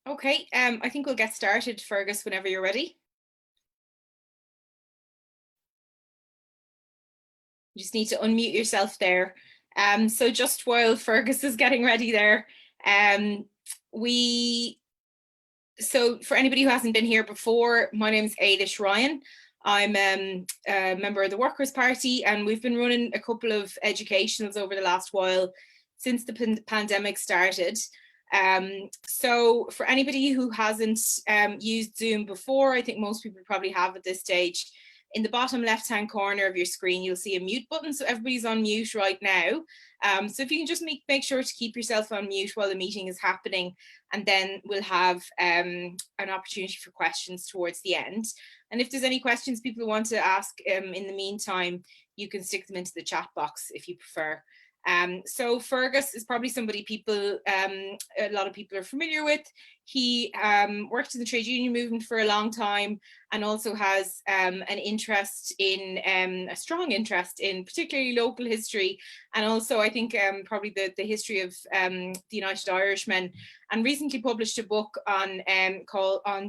Okay, I think we'll get started, Fergus, whenever you're ready. You just need to unmute yourself there. So just while Fergus is getting ready there, so for anybody who hasn't been here before, my name's Ailish Ryan. I'm a member of the Workers' Party, and we've been running a couple of educationals over the last while since the pandemic started. So for anybody who hasn't used Zoom before, I think most people probably have at this stage, in the bottom left-hand corner of your screen, you'll see a mute button. So everybody's on mute right now. So if you can just make sure to keep yourself on mute while the meeting is happening, and then we'll have an opportunity for questions towards the end. And if there's any questions people want to ask in the meantime, you can stick them into the chat box if you prefer. So Fergus is probably somebody a lot of people are familiar with. He worked in the trade union movement for a long time, and also has a strong interest in particularly local history, and also I think probably the history of the United Irishmen, and recently published a book on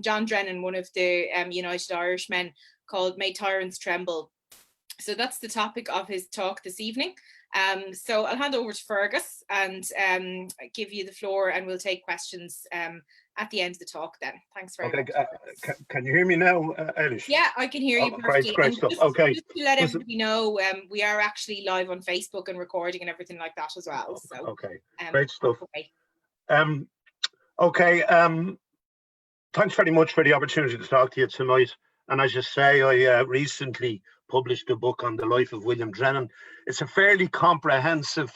John Drennan, one of the United Irishmen, called May Tyrants Tremble. So that's the topic of his talk this evening. So I'll hand over to Fergus and give you the floor, and we'll take questions at the end of the talk then. Thanks very much. Can you hear me now, Ailish? Yeah, I can hear you perfectly. Great stuff. Okay. Just to let everybody know, we are actually live on Facebook and recording and everything like that as well. So, okay, great stuff. Okay. Thanks very much for the opportunity to talk to you tonight. And as you say, I recently published a book on the life of William Drennan. It's a fairly comprehensive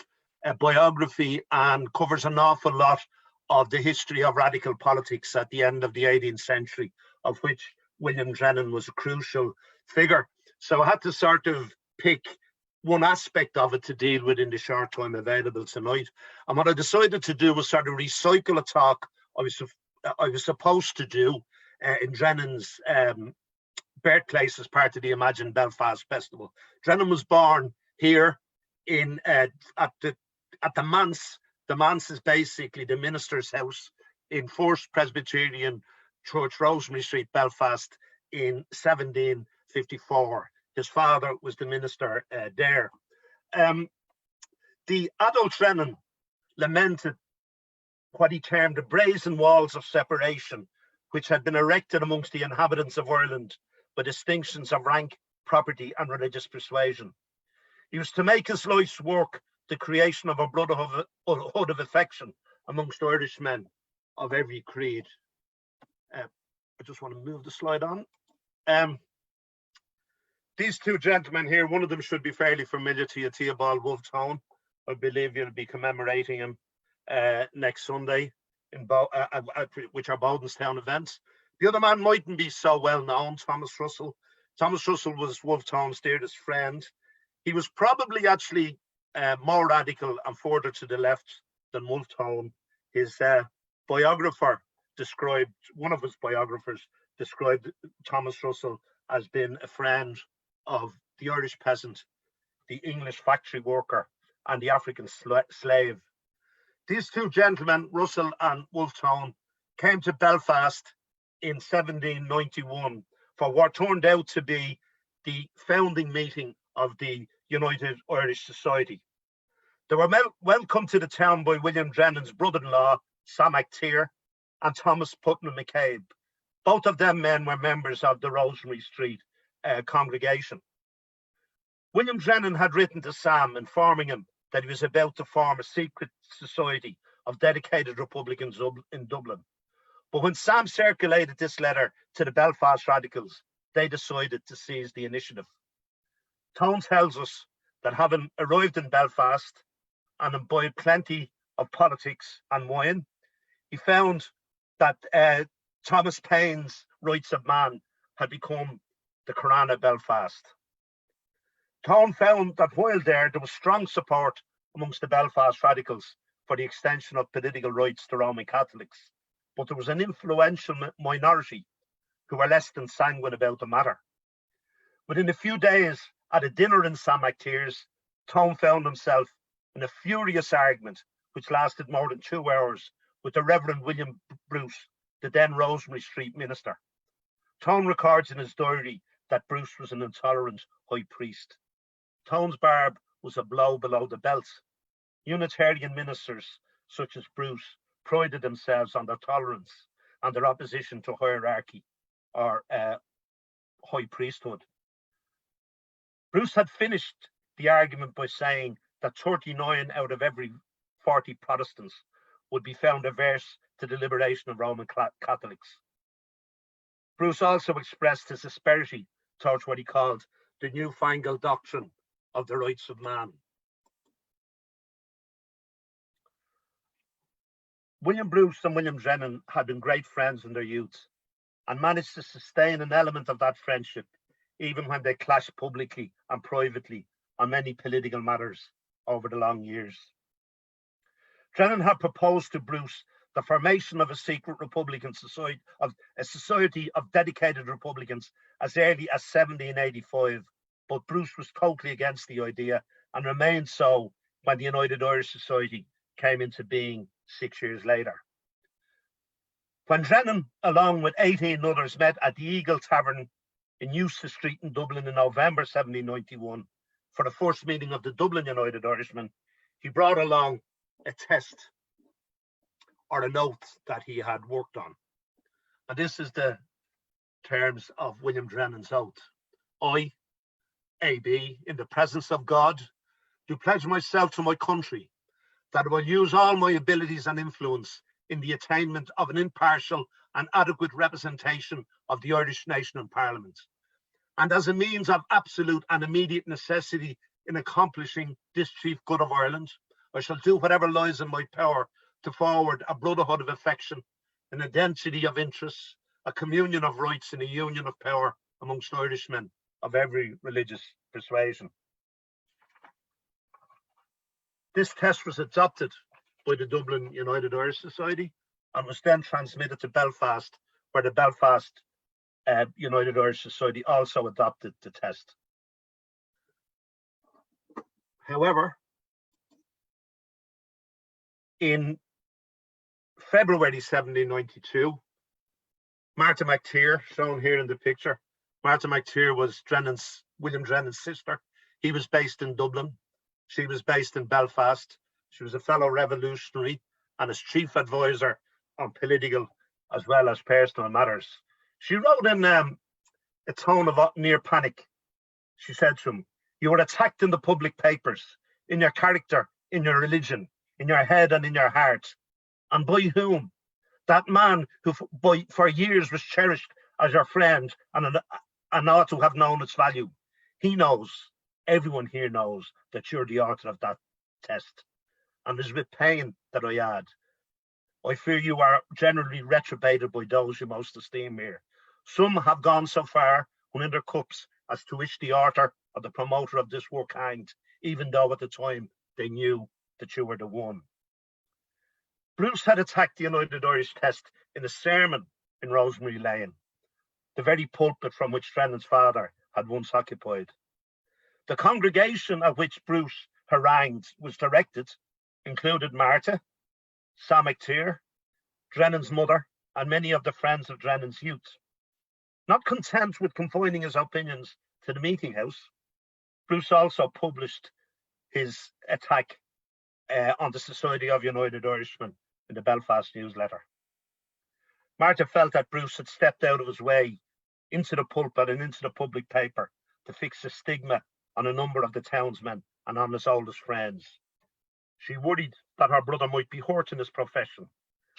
biography and covers an awful lot of the history of radical politics at the end of the 18th century, of which William Drennan was a crucial figure. So I had to sort of pick one aspect of it to deal with in the short time available tonight. And what I decided to do was sort of recycle a talk I was supposed to do in Drennan's birthplace as part of the Imagine Belfast Festival. Drennan was born here in at the manse. The manse is basically the minister's house in First Presbyterian Church, Rosemary Street, Belfast, in 1754. His father was the minister there. The adult Drennan lamented what he termed the brazen walls of separation, which had been erected amongst the inhabitants of Ireland by distinctions of rank, property, and religious persuasion. He was to make his life's work the creation of a brotherhood of affection amongst Irishmen of every creed. I just want to move the slide on. These two gentlemen here, one of them should be fairly familiar to you, Theobald Wolfe-Tone. I believe you'll be commemorating him next Sunday, which are Bodenstown events. The other man mightn't be so well known, Thomas Russell. Thomas Russell was Wolfe-Tone's dearest friend. He was probably actually more radical and further to the left than Wolfe-Tone. His one of his biographers described Thomas Russell as being a friend of the Irish peasant, the English factory worker, and the African slave. These two gentlemen, Russell and Wolfe-Tone, came to Belfast in 1791 for what turned out to be the founding meeting of the United Irish Society. They were welcomed to the town by William Drennan's brother-in-law, Sam McTier, and Thomas Putnam McCabe. Both of them men were members of the Rosemary Street congregation. William Drennan had written to Sam informing him that he was about to form a secret society of dedicated Republicans in Dublin. But when Sam circulated this letter to the Belfast radicals, they decided to seize the initiative. Tone tells us that having arrived in Belfast and imbibed plenty of politics and wine, he found that Thomas Paine's Rights of Man had become the Quran of Belfast. Tone found that while there was strong support amongst the Belfast radicals for the extension of political rights to Roman Catholics, but there was an influential minority who were less than sanguine about the matter. Within a few days, at a dinner in Sam McTier's, Tone found himself in a furious argument which lasted more than 2 hours with the Reverend William Bruce, the then Rosemary Street minister. Tone records in his diary that Bruce was an intolerant high priest. Tone's barb was a blow below the belt. Unitarian ministers such as Bruce prided themselves on their tolerance and their opposition to hierarchy or high priesthood. Bruce had finished the argument by saying that 39 out of every 40 Protestants would be found averse to the liberation of Roman Catholics. Bruce also expressed his asperity towards what he called the newfangled doctrine of the rights of man. William Bruce and William Drennan had been great friends in their youth and managed to sustain an element of that friendship even when they clashed publicly and privately on many political matters over the long years. Drennan had proposed to Bruce the formation of a secret Republican society, a society of dedicated Republicans, as early as 1785, but Bruce was totally against the idea and remained so when the United Irish Society came into being 6 years later. When Drennan, along with 18 others, met at the Eagle Tavern in Eustace Street in Dublin in November 1791 for the first meeting of the Dublin United Irishman, he brought along a test or a note that he had worked on. And this is the terms of William Drennan's oath. I, AB, in the presence of God, do pledge myself to my country that I will use all my abilities and influence in the attainment of an impartial and adequate representation of the Irish nation in Parliament, and as a means of absolute and immediate necessity in accomplishing this chief good of Ireland, I shall do whatever lies in my power to forward a brotherhood of affection, an identity of interests, a communion of rights, and a union of power amongst Irishmen of every religious persuasion. This test was adopted by the Dublin United Irish Society and was then transmitted to Belfast, where the Belfast United Irish Society also adopted the test. However, in February 1792, Martha McTier, shown here in the picture, Martha McTier was William Drennan's sister. He was based in Dublin. She was based in Belfast. She was a fellow revolutionary and his chief advisor on political as well as personal matters. She wrote in a tone of near panic. She said to him, "You were attacked in the public papers, in your character, in your religion, in your head and in your heart. And by whom? That man who for years was cherished as your friend and ought to have known its value. He knows, everyone here knows, that you're the author of that test. And it is with pain that I add, I fear you are generally reprobated by those you most esteem here. Some have gone so far when in their cups as to wish the author or the promoter of this work hanged, even though at the time they knew that you were the one." Bruce had attacked the United Irish test in a sermon in Rosemary Lane, the very pulpit from which Drennan's father had once occupied. The congregation at which Bruce harangued was directed included Martha, Sam McTier, Drennan's mother, and many of the friends of Drennan's youth. Not content with confining his opinions to the meeting house, Bruce also published his attack on the Society of United Irishmen in the Belfast newsletter. Martha felt that Bruce had stepped out of his way into the pulpit and into the public paper to fix a stigma on a number of the townsmen and on his oldest friends. She worried that her brother might be hurt in his profession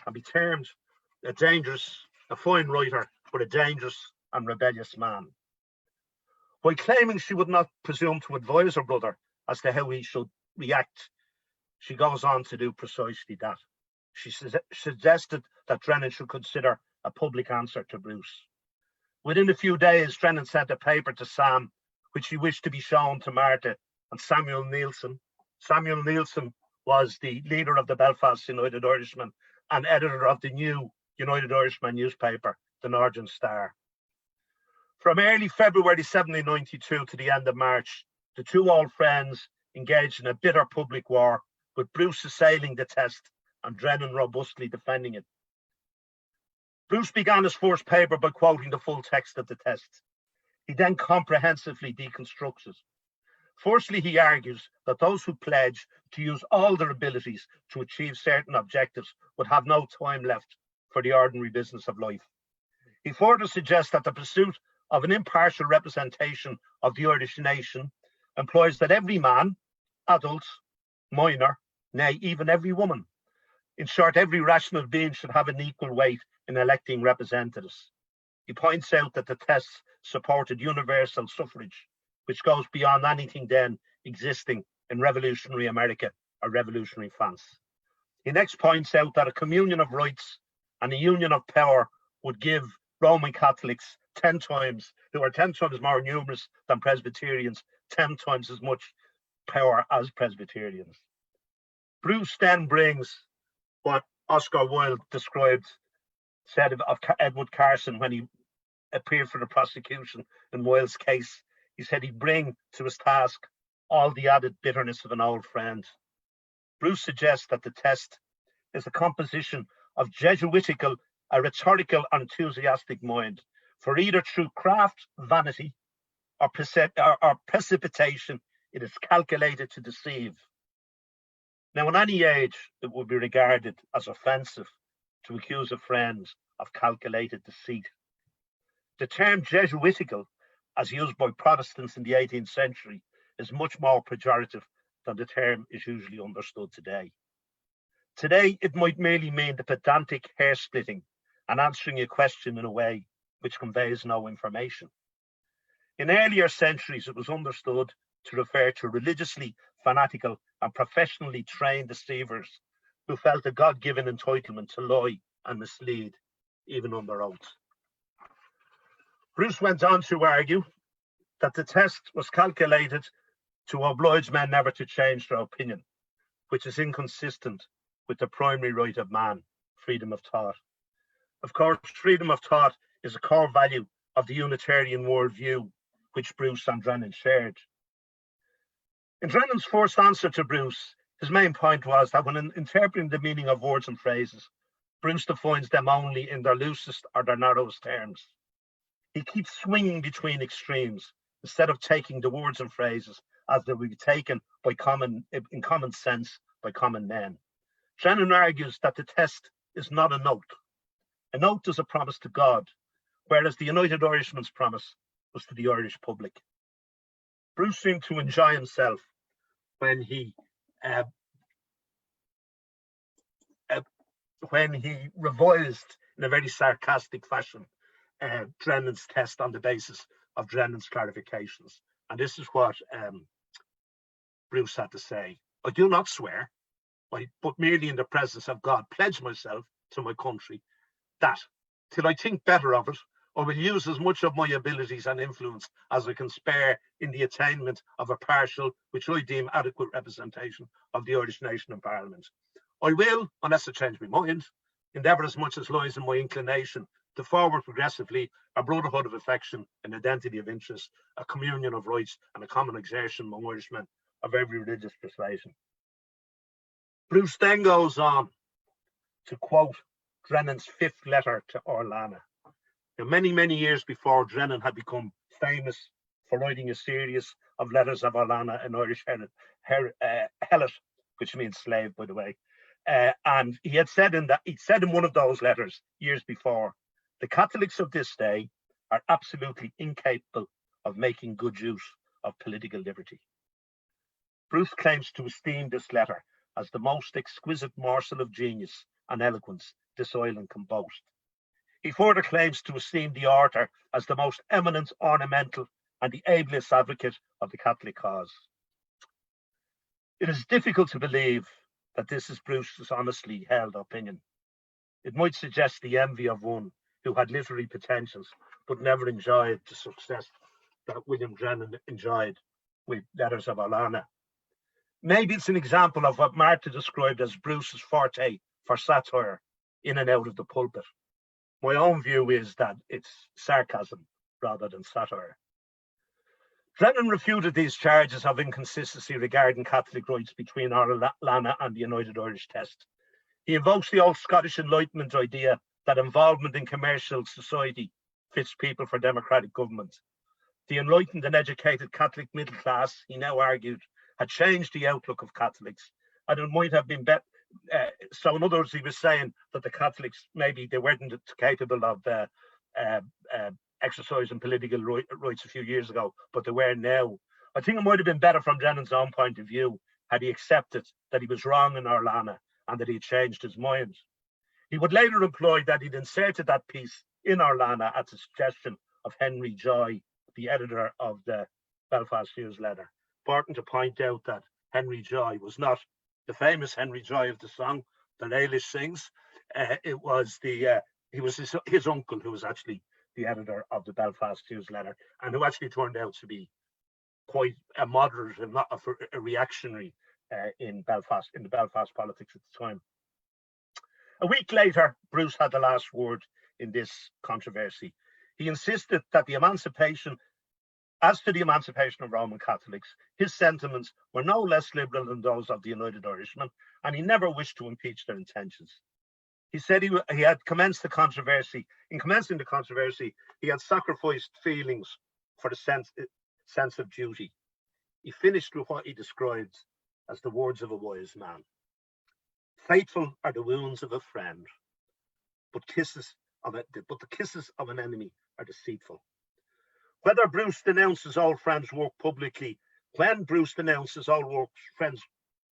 and be termed a fine writer, but a dangerous and rebellious man. While claiming she would not presume to advise her brother as to how he should react, she goes on to do precisely that. She suggested that Drennan should consider a public answer to Bruce. Within a few days, Drennan sent a paper to Sam, which he wished to be shown to Martha and Samuel Neilson. Samuel Neilson was the leader of the Belfast United Irishman and editor of the new United Irishman newspaper, the Northern Star. From early February 1792 to the end of March, the two old friends engaged in a bitter public war, with Bruce assailing the test and Drennan robustly defending it. Bruce began his first paper by quoting the full text of the test. He then comprehensively deconstructs it. Firstly, he argues that those who pledge to use all their abilities to achieve certain objectives would have no time left for the ordinary business of life. He further suggests that the pursuit of an impartial representation of the Irish nation implies that every man, adult, minor, nay, even every woman, in short, every rational being should have an equal weight in electing representatives. He points out that the tests supported universal suffrage, which goes beyond anything then existing in revolutionary America or revolutionary France. He next points out that a communion of rights and a union of power would give Roman Catholics 10 times, who are 10 times more numerous than Presbyterians, 10 times as much power as Presbyterians. Bruce then brings what Oscar Wilde said of Edward Carson when he appeared for the prosecution in Wilde's case. He said he'd bring to his task all the added bitterness of an old friend. Bruce suggests that the test is a composition of Jesuitical, a rhetorical and enthusiastic mind, for either through craft, vanity, or precipitation, it is calculated to deceive. Now, in any age, it would be regarded as offensive to accuse a friend of calculated deceit. The term Jesuitical, as used by Protestants in the 18th century, is much more pejorative than the term is usually understood today. Today, it might merely mean the pedantic hair-splitting and answering a question in a way which conveys no information. In earlier centuries, it was understood to refer to religiously fanatical and professionally trained deceivers who felt a God-given entitlement to lie and mislead, even under oath. Bruce went on to argue that the test was calculated to oblige men never to change their opinion, which is inconsistent with the primary right of man, freedom of thought. Of course, freedom of thought is a core value of the Unitarian worldview, which Bruce and Drennan shared. In Drennan's first answer to Bruce, his main point was that when interpreting the meaning of words and phrases, Bruce defines them only in their loosest or their narrowest terms. He keeps swinging between extremes instead of taking the words and phrases as they would be taken in common sense by common men. Drennan argues that the test is not an oath. An oath is a promise to God, whereas the United Irishman's promise was to the Irish public. Bruce seemed to enjoy himself when he revised in a very sarcastic fashion Drennan's test on the basis of Drennan's clarifications. And this is what Bruce had to say. I do not swear, but merely in the presence of God, pledge myself to my country that, till I think better of it, I will use as much of my abilities and influence as I can spare in the attainment of a partial, which I deem adequate representation of the Irish nation in Parliament. I will, unless I change my mind, endeavour as much as lies in my inclination to forward progressively a brotherhood of affection, an identity of interest, a communion of rights, and a common exertion among Irishmen of every religious persuasion. Bruce then goes on to quote Drennan's fifth letter to Orlana. Now, many years before, Drennan had become famous for writing a series of letters of Orlana in Irish Helot, which means slave, by the way. And he had said in one of those letters years before, the Catholics of this day are absolutely incapable of making good use of political liberty. Bruce claims to esteem this letter as the most exquisite morsel of genius and eloquence this island can boast. He further claims to esteem the author as the most eminent, ornamental, and the ablest advocate of the Catholic cause. It is difficult to believe that this is Bruce's honestly held opinion. It might suggest the envy of one who had literary potentials but never enjoyed the success that William Drennan enjoyed with Letters of Orlana. Maybe it's an example of what Martha described as Bruce's forte for satire in and out of the pulpit. My own view is that it's sarcasm rather than satire. Drennan refuted these charges of inconsistency regarding Catholic rights between Orlana and the United Irish Test. He invokes the old Scottish Enlightenment idea that involvement in commercial society fits people for democratic government. The enlightened and educated Catholic middle class, he now argued, had changed the outlook of Catholics, and it might have been better. So in other words, he was saying that the Catholics, maybe they weren't capable of exercising political rights a few years ago, but they were now. I think it might have been better from Drennan's own point of view had he accepted that he was wrong in Orlana and that he had changed his mind. He would later imply that he'd inserted that piece in Orlana at the suggestion of Henry Joy, the editor of the Belfast Newsletter. Important to point out that Henry Joy was not the famous Henry Joy of the song that Eilish sings. It was he was his uncle who was actually the editor of the Belfast Newsletter, and who actually turned out to be quite a moderate and not a reactionary in the Belfast politics at the time. A week later, Bruce had the last word in this controversy. He insisted that as to the emancipation of Roman Catholics, his sentiments were no less liberal than those of the United Irishman, and he never wished to impeach their intentions. He said he had commenced the controversy. In commencing the controversy, he had sacrificed feelings for the sense of duty. He finished with what he described as the words of a wise man. Faithful are the wounds of a friend, but the kisses of an enemy are deceitful. Whether Bruce denounced old friends' work publicly, when Bruce denounced his old friends'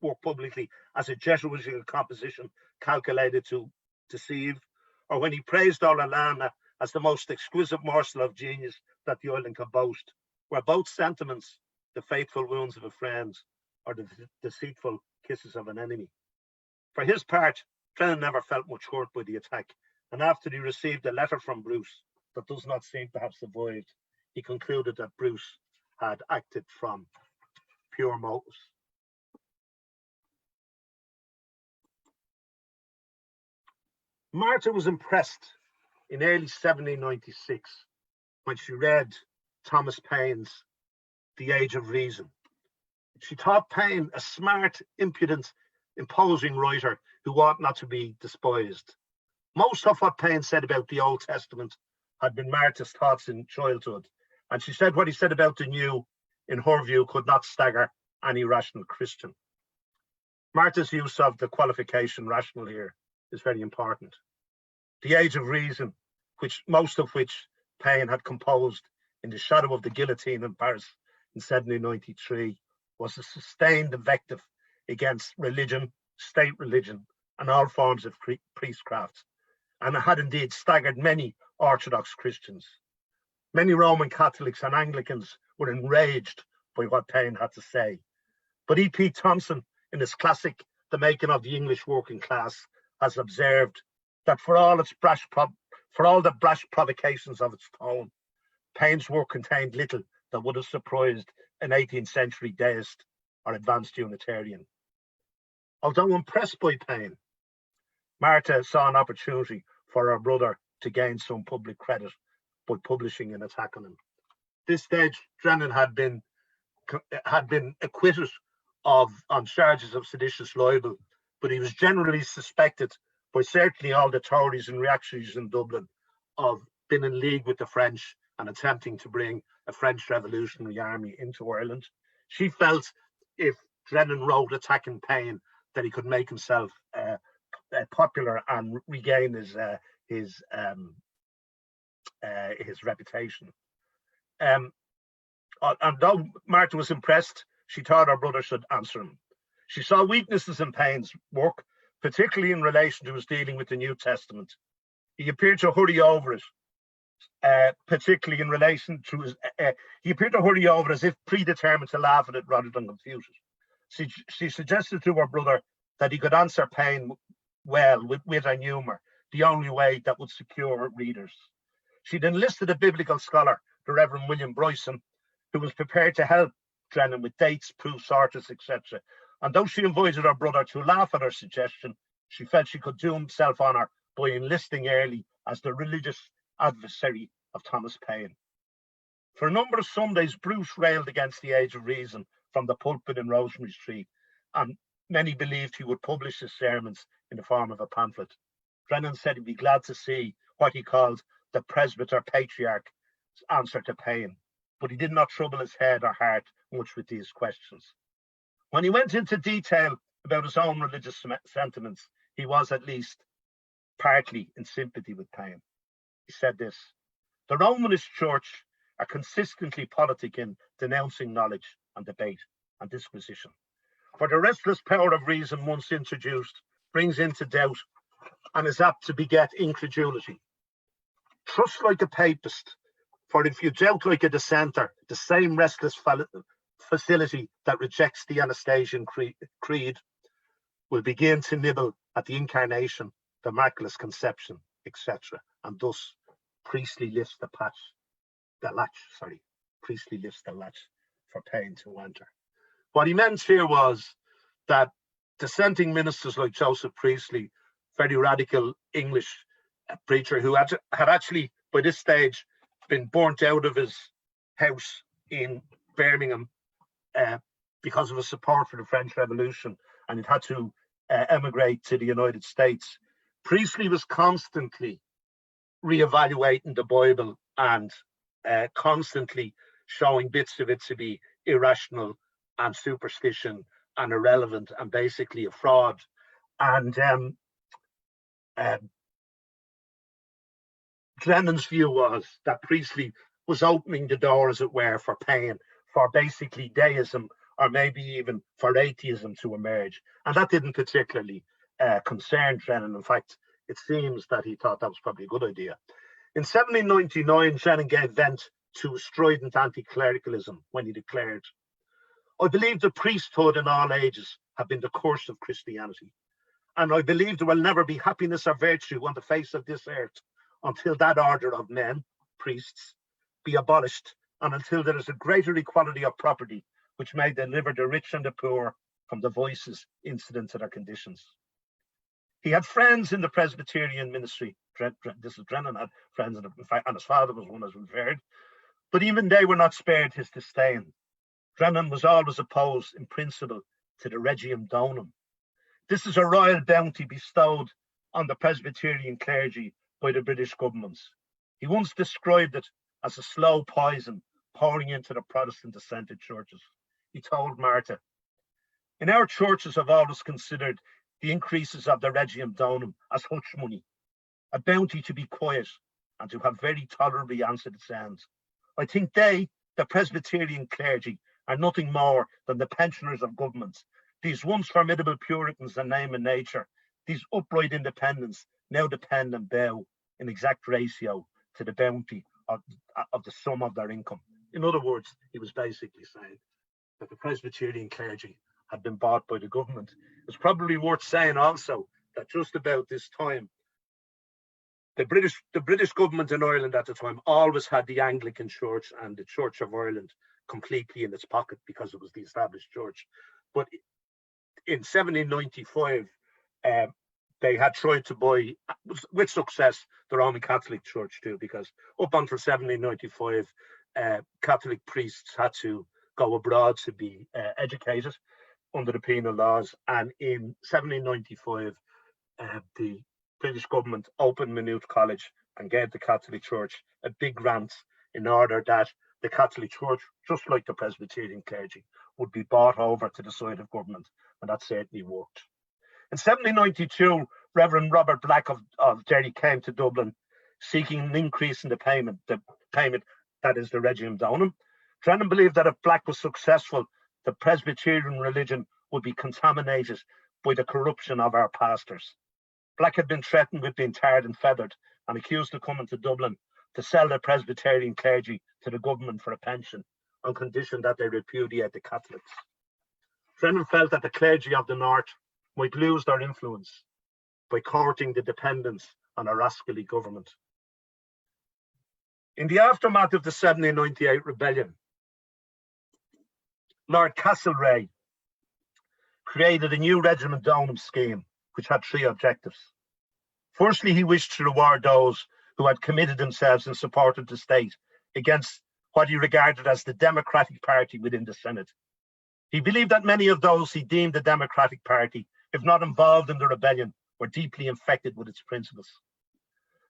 work publicly as a Jesuitical composition calculated to deceive, or when he praised Orlana as the most exquisite morsel of genius that the island could boast, were both sentiments the faithful wounds of a friend or the deceitful kisses of an enemy. For his part, Drennan never felt much hurt by the attack, and after he received a letter from Bruce that does not seem to have survived, he concluded that Bruce had acted from pure motives. Martha was impressed in early 1796 when she read Thomas Paine's The Age of Reason. She thought Paine a smart, impudent, imposing writer who ought not to be despised. Most of what Paine said about the Old Testament had been Martha's thoughts in childhood, and she said what he said about the New, in her view, could not stagger any rational Christian. Martha's use of the qualification rational here is very important. The Age of Reason, most of which Paine had composed in the shadow of the guillotine in Paris in 1793, was a sustained invective against religion, state religion, and all forms of priestcraft, and it had indeed staggered many Orthodox Christians. Many Roman Catholics and Anglicans were enraged by what Paine had to say. But E.P. Thompson, in his classic The Making of the English Working Class, has observed that for all the brash provocations of its tone, Paine's work contained little that would have surprised an 18th century deist or advanced Unitarian. Although impressed by Paine, Martha saw an opportunity for her brother to gain some public credit by publishing an attack on him. At this stage, Drennan had been acquitted on charges of seditious libel, but he was generally suspected by certainly all the Tories and reactionaries in Dublin of being in league with the French and attempting to bring a French Revolutionary Army into Ireland. She felt if Drennan wrote attacking Paine, that he could make himself popular and regain his reputation. And though Martha was impressed, she thought her brother should answer him. She saw weaknesses in Paine's work, particularly in relation to his dealing with the New Testament. He appeared to hurry over it, particularly in relation to his. He appeared to hurry over as if predetermined to laugh at it rather than confuse it. She suggested to her brother that he could answer Paine well with wit and humour, the only way that would secure readers. She'd enlisted a biblical scholar, the Reverend William Bryson, who was prepared to help Drennan with dates, proofs, sources, etc. And though she invited her brother to laugh at her suggestion, she felt she could do himself honour by enlisting early as the religious adversary of Thomas Paine. For a number of Sundays, Bruce railed against the Age of Reason from the pulpit in Rosemary Street, and many believed he would publish his sermons in the form of a pamphlet. Drennan said he'd be glad to see what he called the presbyter patriarch's answer to pain, but he did not trouble his head or heart much with these questions. When he went into detail about his own religious sentiments, he was at least partly in sympathy with Paine. He said this: "The Romanist Church are consistently politic in denouncing knowledge and debate and disquisition. For the restless power of reason once introduced brings into doubt and is apt to beget incredulity. Trust like a papist, for if you doubt like a dissenter, the same restless facility that rejects the Anastasian creed will begin to nibble at the incarnation, the Immaculate Conception, etc. And thus Priestley lifts the latch for Paine to enter." What he meant here was that dissenting ministers like Joseph Priestley, very radical English preacher who had actually by this stage been burnt out of his house in Birmingham because of his support for the French Revolution, and he'd had to emigrate to the United States. Priestley was constantly reevaluating the Bible and constantly showing bits of it to be irrational and superstition and irrelevant and basically a fraud. And Drennan's view was that Priestley was opening the door, as it were, for Paine, for basically deism, or maybe even for atheism to emerge. And that didn't particularly concern Drennan. In fact, it seems that he thought that was probably a good idea. In 1799, Drennan gave vent to strident anti-clericalism when he declared, "I believe the priesthood in all ages have been the curse of Christianity, and I believe there will never be happiness or virtue on the face of this earth until that order of men, priests, be abolished, and until there is a greater equality of property which may deliver the rich and the poor from the voices incident to their conditions." He had friends in the Presbyterian ministry. This is Drennan had friends, and his father was one, as we've heard. But even they were not spared his disdain. Drennan was always opposed in principle to the Regium Donum. This is a royal bounty bestowed on the Presbyterian clergy by the British governments. He once described it as a slow poison pouring into the Protestant dissented churches. He told Martha, "In our churches have always considered the increases of the Regium Donum as hush money, a bounty to be quiet and to have very tolerably answered its ends. I think they, the Presbyterian clergy, are nothing more than the pensioners of governments. These once formidable Puritans in name and nature, these upright independents, now depend and bow in exact ratio to the bounty of the sum of their income." In other words, he was basically saying that the Presbyterian clergy had been bought by the government. It's probably worth saying also that just about this time, the British government in Ireland at the time always had the Anglican Church and the Church of Ireland completely in its pocket because it was the established church. But in 1795, they had tried to buy, with success, the Roman Catholic Church too, because up until 1795, Catholic priests had to go abroad to be educated under the penal laws. And in 1795, the British government opened Maynooth College and gave the Catholic Church a big grant in order that the Catholic Church, just like the Presbyterian clergy, would be bought over to the side of government, and that certainly worked. In 1792, Reverend Robert Black of Derry came to Dublin seeking an increase in the payment that is the Regium Donum. Drennan believed that if Black was successful, the Presbyterian religion would be contaminated by the corruption of our pastors. Black had been threatened with being tarred and feathered and accused of coming to Dublin to sell the Presbyterian clergy to the government for a pension on condition that they repudiate the Catholics. Drennan felt that the clergy of the North might lose their influence by courting the dependence on a rascally government. In the aftermath of the 1798 rebellion, Lord Castlereagh created a new Regium Donum scheme which had three objectives. Firstly, he wished to reward those who had committed themselves in support of the state against what he regarded as the Democratic Party within the Senate. He believed that many of those he deemed the Democratic Party, if not involved in the rebellion, were deeply infected with its principles.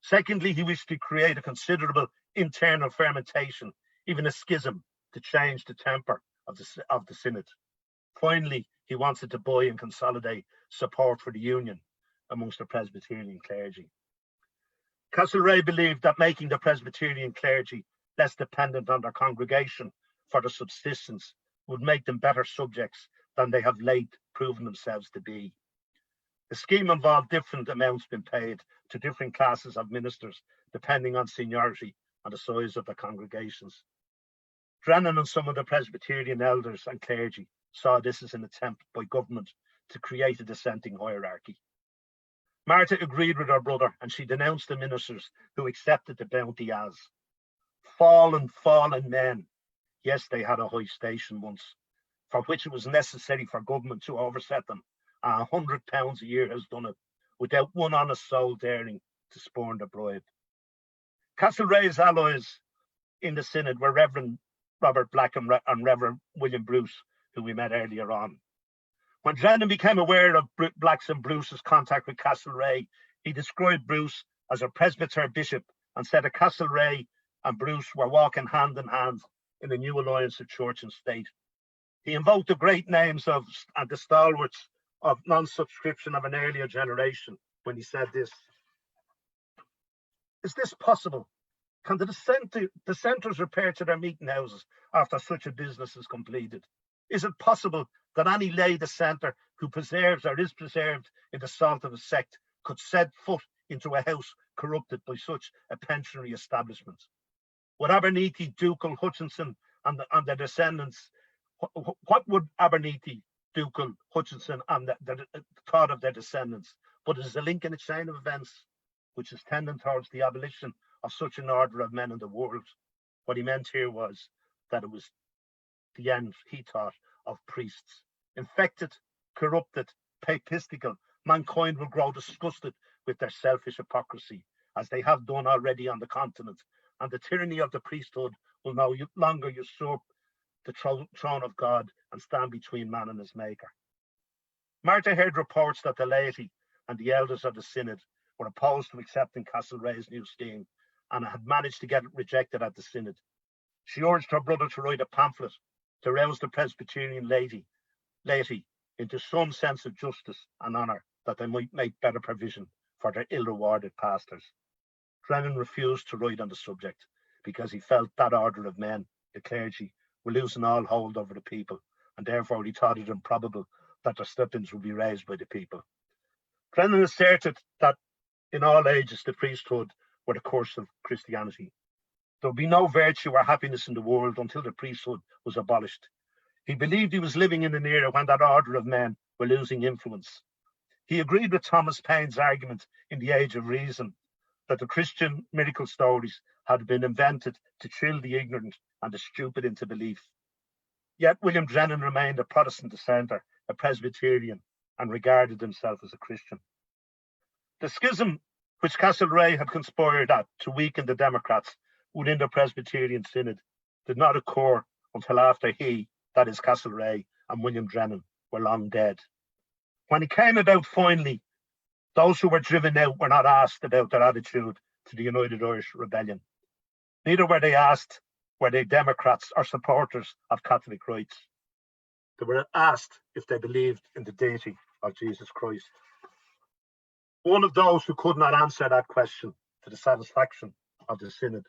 Secondly, he wished to create a considerable internal fermentation, even a schism, to change the temper of the synod. Finally, he wanted to buy and consolidate support for the union amongst the Presbyterian clergy. Castlereagh believed that making the Presbyterian clergy less dependent on their congregation for their subsistence would make them better subjects than they have late proven themselves to be. The scheme involved different amounts being paid to different classes of ministers, depending on seniority and the size of the congregations. Drennan and some of the Presbyterian elders and clergy saw this as an attempt by government to create a dissenting hierarchy. Martha agreed with her brother, and she denounced the ministers who accepted the bounty as fallen men. Yes, they had a high station once, for which it was necessary for government to overset them. £100 a year has done it, without one honest soul daring to spurn the bribe. Castlereagh's allies in the synod were Reverend Robert Black and Reverend William Bruce, who we met earlier on. When Drennan became aware of Black's and Bruce's contact with Castlereagh, he described Bruce as a presbyter bishop and said that Castlereagh and Bruce were walking hand in hand in a new alliance of church and state. He invoked the great names of and the stalwarts of non-subscription of an earlier generation when he said this: is this possible? Can the dissenters repair to their meeting houses after such a business is completed? Is it possible that any lay dissenter who preserves or is preserved in the salt of a sect could set foot into a house corrupted by such a pensionary establishment? Would Abernethy, Ducal, Hutchinson and their descendants, what would Abernethy, Ducal, Hutchinson and the thought of their descendants? But it is a link in a chain of events which is tending towards the abolition of such an order of men in the world. What he meant here was that it was the end, he thought, of priests. Infected, corrupted, papistical, mankind will grow disgusted with their selfish hypocrisy, as they have done already on the continent, and the tyranny of the priesthood will no longer usurp the throne of God and stand between man and his maker. Martha heard reports that the laity and the elders of the synod were opposed to accepting Castlereagh's new scheme and had managed to get it rejected at the synod. She urged her brother to write a pamphlet to rouse the Presbyterian laity into some sense of justice and honour, that they might make better provision for their ill-rewarded pastors. Drennan refused to write on the subject because he felt that order of men, the clergy, were losing all hold over the people, and therefore he thought it improbable that their stipends would be raised by the people. Drennan asserted that in all ages the priesthood were the curse of Christianity. There would be no virtue or happiness in the world until the priesthood was abolished. He believed he was living in an era when that order of men were losing influence. He agreed with Thomas Paine's argument in The Age of Reason that the Christian miracle stories had been invented to chill the ignorant and the stupid into belief. Yet William Drennan remained a Protestant dissenter, a Presbyterian, and regarded himself as a Christian. The schism which Castlereagh had conspired at to weaken the Democrats within the Presbyterian Synod did not occur until after he, that is Castlereagh, and William Drennan were long dead. When it came about finally, those who were driven out were not asked about their attitude to the United Irish Rebellion. Neither were they asked were they Democrats or supporters of Catholic rights. They were asked if they believed in the deity of Jesus Christ. One of those who could not answer that question to the satisfaction of the Synod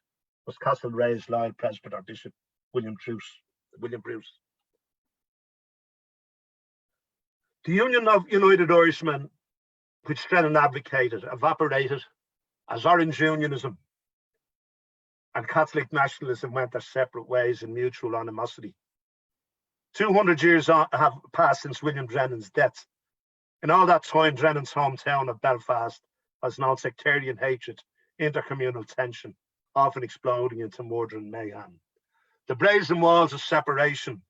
was Castlereagh's loyal presbyter Bishop William Bruce. The Union of United Irishmen, which Drennan advocated, evaporated as Orange Unionism and Catholic nationalism went their separate ways in mutual animosity. 200 years have passed since William Drennan's death. In all that time, Drennan's hometown of Belfast has known sectarian hatred, intercommunal tension, often exploding into murder and mayhem. The brazen walls of separation,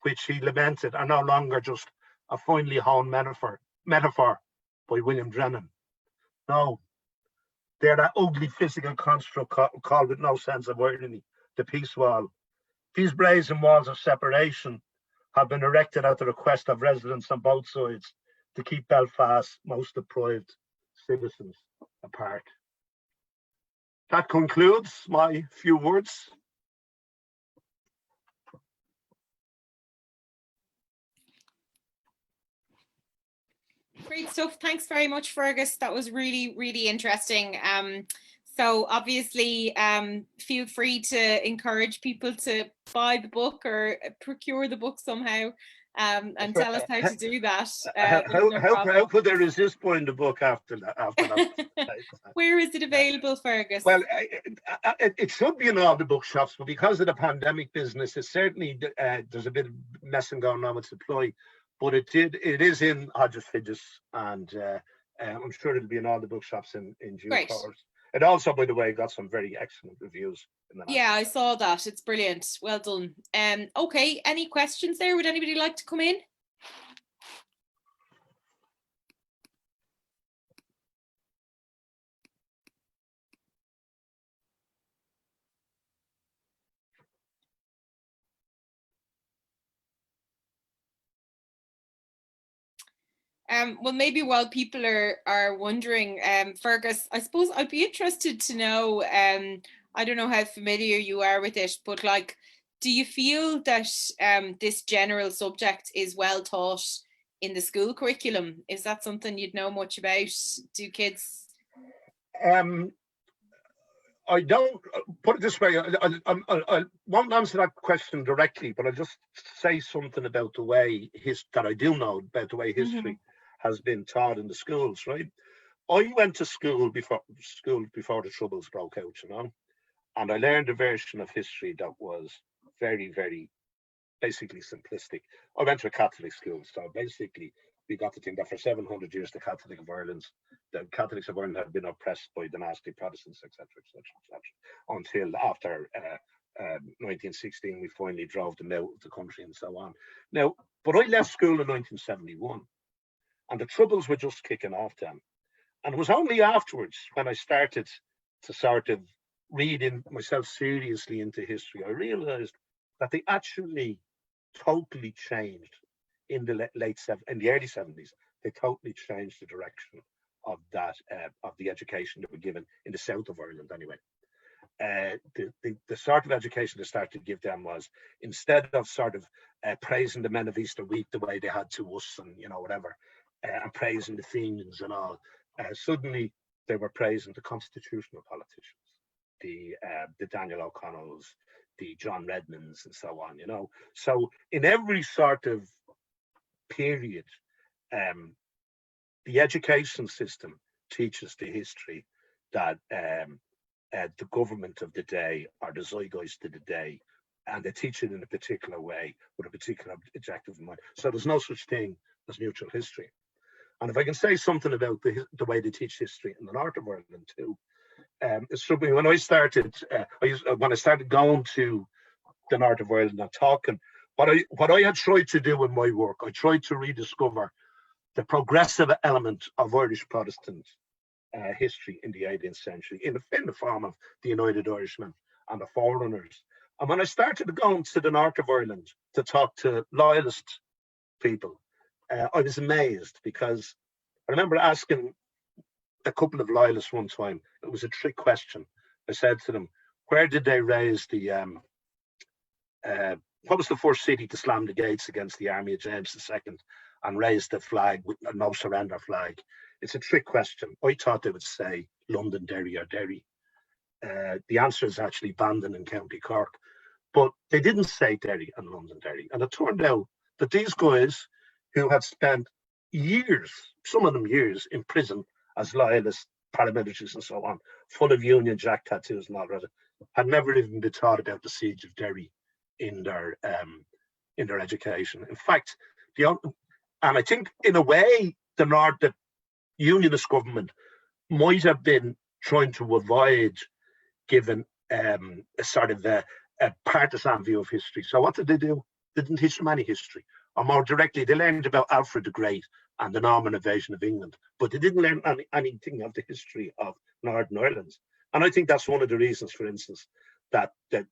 which he lamented, are no longer just a finely honed metaphor by William Drennan. No, they're that ugly physical construct called with no sense of irony, the peace wall. These brazen walls of separation have been erected at the request of residents on both sides to keep Belfast most deprived citizens apart. That concludes my few words. Great stuff. Thanks very much, Fergus. That was really, really interesting. So obviously, feel free to encourage people to buy the book or procure the book somehow, and tell us how to do that. How could they resist buying the book after that? Where is it available, Fergus? Well, it should be in all the bookshops, but because of the pandemic business, it's certainly there's a bit of messing going on with supply. But it is in Hodges Fidges, and I'm sure it'll be in all the bookshops in due course. It also, by the way, got some very excellent reviews. Yeah, I saw that. It's brilliant. Well done. Okay, any questions there? Would anybody like to come in? Well, maybe while people are wondering, Fergus, I suppose I'd be interested to know, I don't know how familiar you are with it, but like, do you feel that this general subject is well taught in the school curriculum? Is that something you'd know much about? Do kids? I don't, put it this way, I won't answer that question directly, but I'll just say something about the way that I do know about the way history has been taught in the schools, right? I went to school before the Troubles broke out, you know, and I learned a version of history that was very, very basically simplistic. I went to a Catholic school, so basically we got to think that for 700 years the Catholics of Ireland had been oppressed by the nasty Protestants, etc., until after 1916 we finally drove them out of the country and so on. Now, but I left school in 1971. And the Troubles were just kicking off then. And it was only afterwards when I started to sort of read myself seriously into history, I realized that they actually totally changed in the early 70s. They totally changed the direction of that of the education that were given in the south of Ireland anyway. The sort of education they started to give them was, instead of sort of praising the men of Easter week the way they had to us and, you know, whatever, and praising the Fenians and all, suddenly they were praising the constitutional politicians, the Daniel O'Connells, the John Redmonds, and so on, you know. So in every sort of period, the education system teaches the history that the government of the day or the zeitgeist of the day, and they teach it in a particular way with a particular objective in mind. So there's no such thing as neutral history. And if I can say something about the way they teach history in the north of Ireland too, it's something when I started going to the north of Ireland and talking, what I had tried to do in my work, I tried to rediscover the progressive element of Irish Protestant history in the 18th century in the form of the United Irishman and the Forerunners. And when I started going to the north of Ireland to talk to loyalist people, I was amazed, because I remember asking a couple of loyalists one time, it was a trick question. I said to them, where did they raise what was the first city to slam the gates against the army of James II and raise the flag with a no surrender flag? It's a trick question. I thought they would say London, Derry or Derry. The answer is actually Bandon in County Cork. But they didn't say Derry and London, Derry. And it turned out that these guys who had spent years, some of them years, in prison as loyalist paramilitaries and so on, full of Union Jack tattoos and all that, had never even been taught about the siege of Derry in their education. In fact, and I think in a way the Unionist government might have been trying to avoid giving a sort of a partisan view of history. So what did they do? They didn't teach them any history. Or more directly, they learned about Alfred the Great and the Norman invasion of England, but they didn't learn anything of the history of Northern Ireland. And I think that's one of the reasons, for instance, that the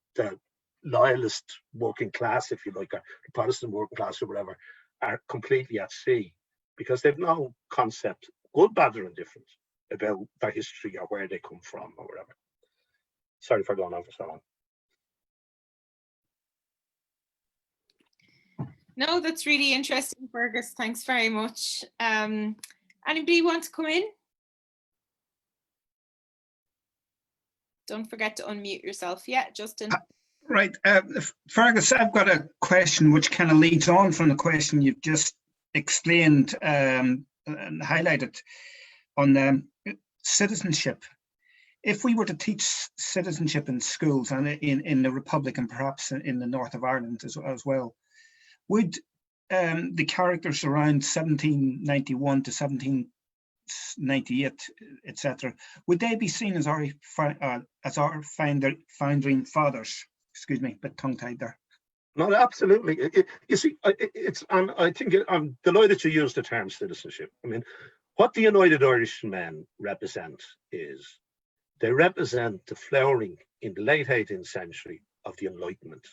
loyalist working class, if you like, or the Protestant working class or whatever, are completely at sea, because they've no concept, good, bad, or indifferent, about their history or where they come from or whatever. Sorry for going on for so long. No, that's really interesting, Fergus. Thanks very much. Anybody want to come in? Don't forget to unmute yourself. Yeah, Justin. Right. Fergus, I've got a question which kind of leads on from the question you've just explained and highlighted on citizenship. If we were to teach citizenship in schools and in the Republic and perhaps in the north of Ireland as well, would the characters around 1791 to 1798, etc., would they be seen as our founding fathers? Excuse me, a bit tongue-tied there. No, absolutely. You see, I think I'm delighted to use the term citizenship. I mean, what the United Irishmen represent is they represent the flowering in the late 18th century of the Enlightenment.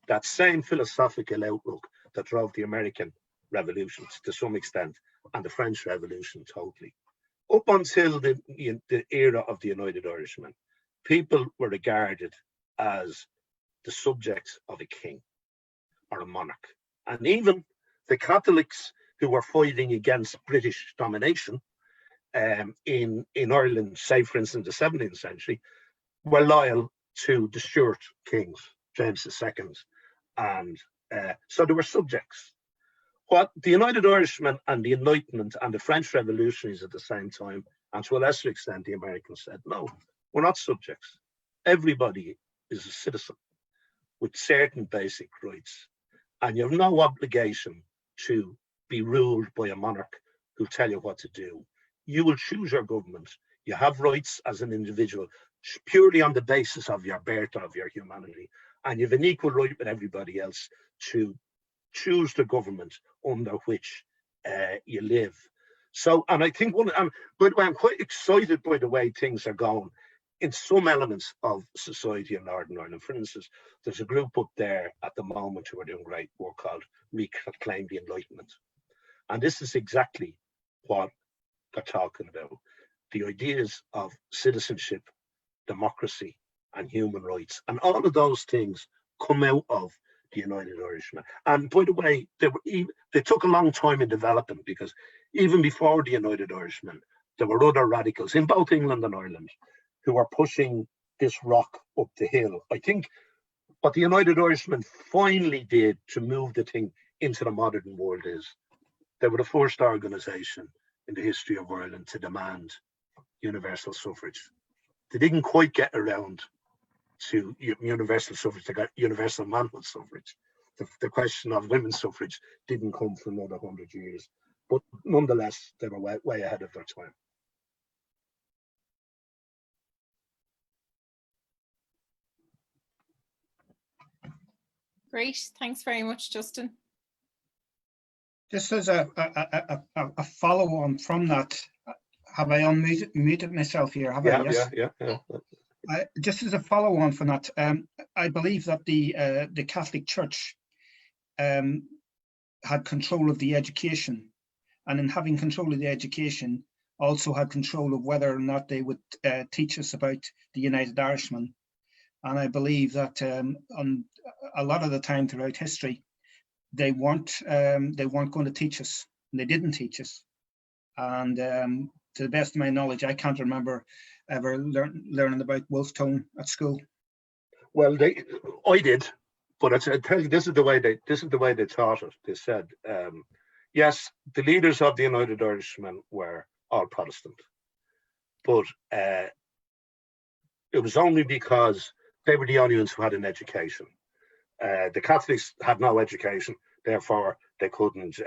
That same philosophical outlook that drove the American revolutions to some extent and the French Revolution totally. Up until the era of the United Irishmen, people were regarded as the subjects of a king or a monarch. And even the Catholics who were fighting against British domination in Ireland, say for instance the 17th century, were loyal to the Stuart kings, James II, and so they were subjects. What the United Irishmen and the Enlightenment and the French revolutionaries at the same time, and to a lesser extent the Americans, said, no, we're not subjects. Everybody is a citizen with certain basic rights, and you have no obligation to be ruled by a monarch who'll tell you what to do. You will choose your government. You have rights as an individual purely on the basis of your birth or of your humanity, and you have an equal right with everybody else to choose the government under which you live. So, and I think by the way, I'm quite excited by the way things are going in some elements of society in Northern Ireland. For instance, there's a group up there at the moment who are doing great work called Reclaim the Enlightenment. And this is exactly what they're talking about. The ideas of citizenship, democracy, and human rights. And all of those things come out of the United Irishman. And by the way, they took a long time in developing, because even before the United Irishman, there were other radicals in both England and Ireland who were pushing this rock up the hill. I think what the United Irishmen finally did to move the thing into the modern world is they were the first organisation in the history of Ireland to demand universal suffrage. They didn't quite get around to universal suffrage. They got universal manhood suffrage. The question of women's suffrage didn't come for another 100 years. But nonetheless, they were way ahead of their time. Great, thanks very much, Justin. Just as a follow-on from that, have I unmuted myself here? Have I? Yes. Yeah. Just as a follow-on from that, I believe that the Catholic Church had control of the education, and in having control of the education, also had control of whether or not they would teach us about the United Irishman. And I believe that on a lot of the time throughout history, they weren't going to teach us, and they didn't teach us. And to the best of my knowledge, I can't remember ever learning about Wolf's Tone at school. Well, I did, but I tell you, this is the way they taught it. They said, yes, the leaders of the United Irishmen were all Protestant, but it was only because they were the only ones who had an education. The Catholics had no education, therefore they couldn't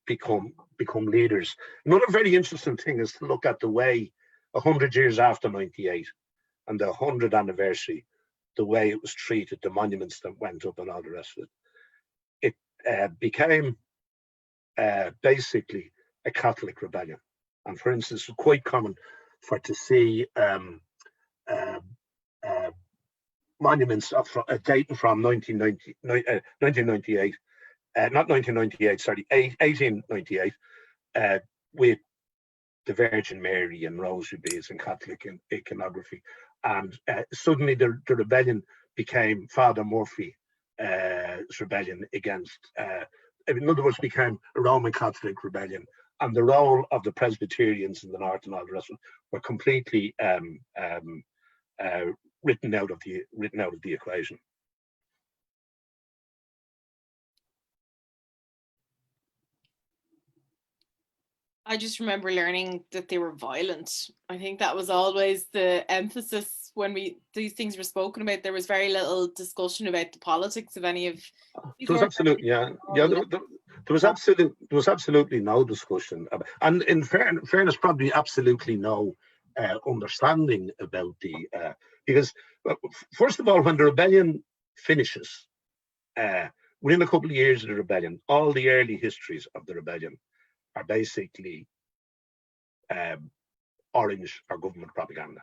become leaders. Another very interesting thing is to look at the way 100 years after 98 and the 100th anniversary, the way it was treated, the monuments that went up and all the rest of it. It became basically a Catholic rebellion. And for instance, it's quite common to see monuments dating from 1998 not 1998, sorry, 1898, with the Virgin Mary and rosary beads and Catholic iconography. And suddenly the rebellion became Father Murphy's rebellion against, in other words, became a Roman Catholic rebellion. And the role of the Presbyterians in the north and all the rest of it were completely written out of the equation. I just remember learning that they were violent. I think that was always the emphasis when these things were spoken about. There was very little discussion about the politics of any of. There was absolutely, there was absolutely no discussion about, and in fairness, probably absolutely no understanding about the because first of all, when the rebellion finishes, within a couple of years of the rebellion, all the early histories of the rebellion are basically orange or government propaganda,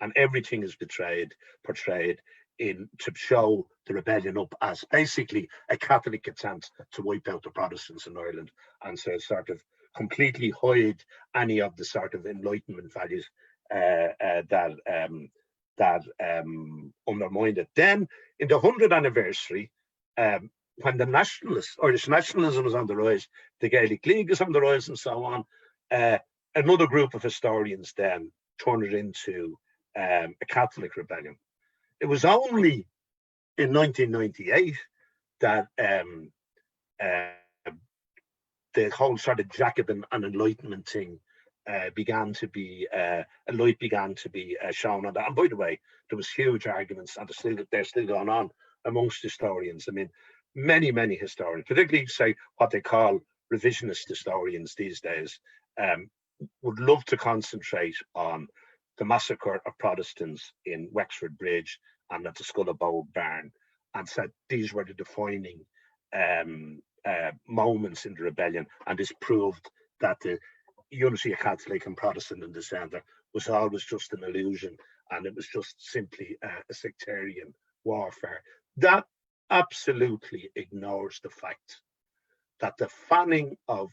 and everything is portrayed to show the rebellion up as basically a Catholic attempt to wipe out the Protestants in Ireland, and so sort of completely hide any of the sort of Enlightenment values that undermined it. Then, in the 100th anniversary, when the Irish nationalism was on the rise, the Gaelic League is on the rise, and so on, another group of historians then turned it into a Catholic rebellion. It was only in 1998 that the whole sort of Jacobin and Enlightenment thing began to be a light began to be shown on that. And by the way, there was huge arguments, and they're still going on amongst historians. I mean, many historians, particularly say what they call revisionist historians these days, would love to concentrate on the massacre of Protestants in Wexford Bridge and at the Skull of Bow Barn, and said these were the defining moments in the rebellion, and this proved that the unity of Catholic and Protestant in the centre was always just an illusion, and it was just simply a sectarian warfare. That absolutely ignores the fact that the fanning of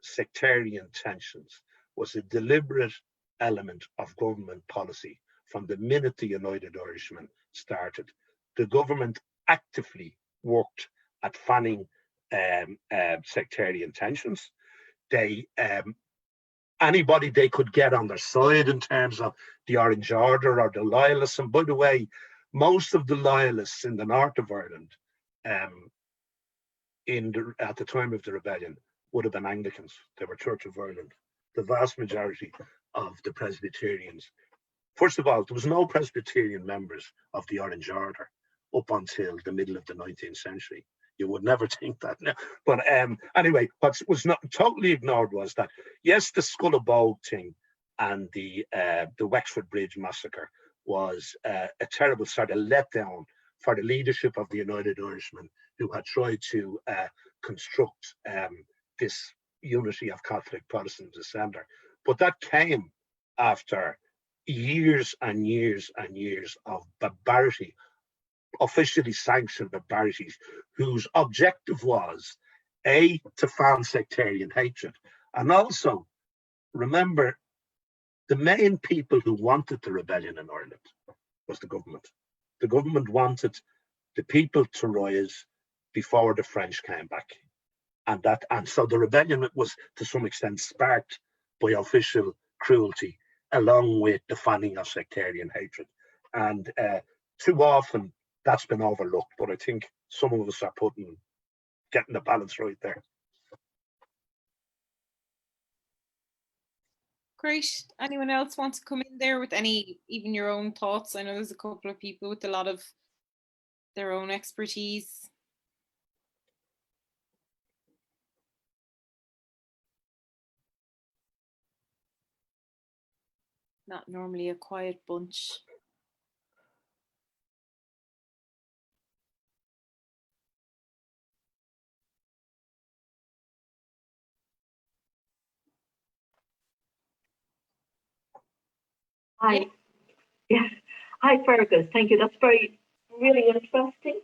sectarian tensions was a deliberate element of government policy from the minute the United Irishman started. The government actively worked at fanning sectarian tensions. They anybody they could get on their side in terms of the Orange Order or the Loyalists. And by the way, most of the Loyalists in the north of Ireland at the time of the rebellion would have been Anglicans. They were Church of Ireland. The vast majority of the Presbyterians. First of all, there was no Presbyterian members of the Orange Order up until the middle of the 19th century. You would never think that now. But anyway, what was not totally ignored was that, yes, the Skull of Bow thing and the Wexford Bridge massacre was a terrible sort of letdown for the leadership of the United Irishmen, who had tried to construct this unity of Catholic Protestant dissent. But that came after years and years and years of barbarity, officially sanctioned barbarities, whose objective was to fan sectarian hatred, and also remember the main people who wanted the rebellion in Ireland was the government. The government wanted the people to rise before the French came back, and so the rebellion was to some extent sparked by official cruelty, along with the fanning of sectarian hatred. And too often that's been overlooked, but I think some of us are getting the balance right there. Great. Anyone else want to come in there with even your own thoughts? I know there's a couple of people with a lot of their own expertise. Not normally a quiet bunch. Hi. Yeah. Hi, Fergus. Thank you. That's really interesting.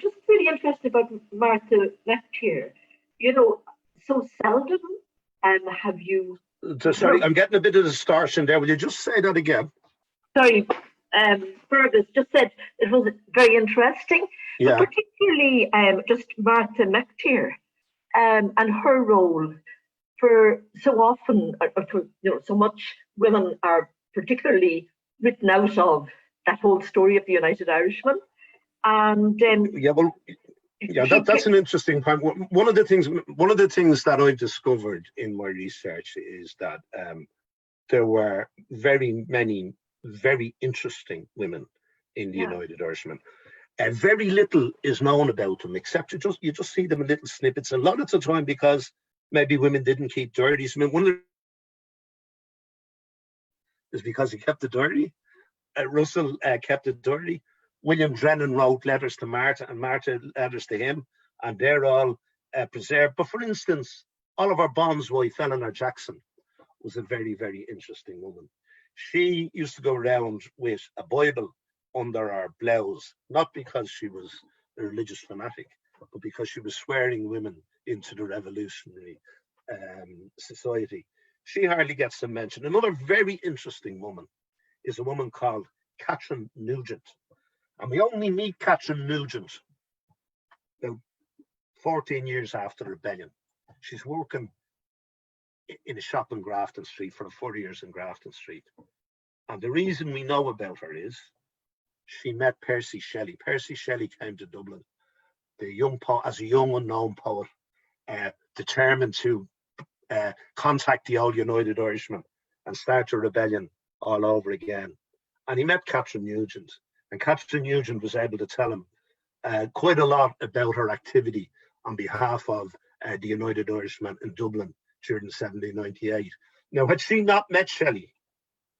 just really interested about Martha McTier. You know, so seldom have you. Sorry, I'm getting a bit of distortion there. Will you just say that again? Sorry, Fergus just said it was very interesting, Yeah. but particularly just Martha McTier and her role. For so often, so much women are particularly written out of that whole story of the United Irishman. And that's an interesting point. One of the things that I've discovered in my research is that there were very many very interesting women in the United Irishman. Very little is known about them, except you just see them in little snippets. A lot of the time, because maybe women didn't keep dirties. I mean, one of is because he kept it dirty. Russell kept it dirty. William Drennan wrote letters to Martha, and Martha letters to him, and they're all preserved. But for instance, Oliver Bond's wife, Eleanor Jackson, was a very, very interesting woman. She used to go around with a Bible under her blouse, not because she was a religious fanatic, but because she was swearing women into the revolutionary society. She hardly gets some mention. Another very interesting woman is a woman called Catherine Nugent. And we only meet Catherine Nugent about 14 years after the rebellion. She's working in a shop in Grafton Street for the furriers in Grafton Street. And the reason we know about her is she met Percy Shelley. Percy Shelley came to Dublin, the young poet, as a young unknown poet, determined to contact the old United Irishman and start a rebellion all over again. And he met Catherine Nugent, and Catherine Nugent was able to tell him quite a lot about her activity on behalf of the United Irishman in Dublin during 1798. Now, had she not met Shelley,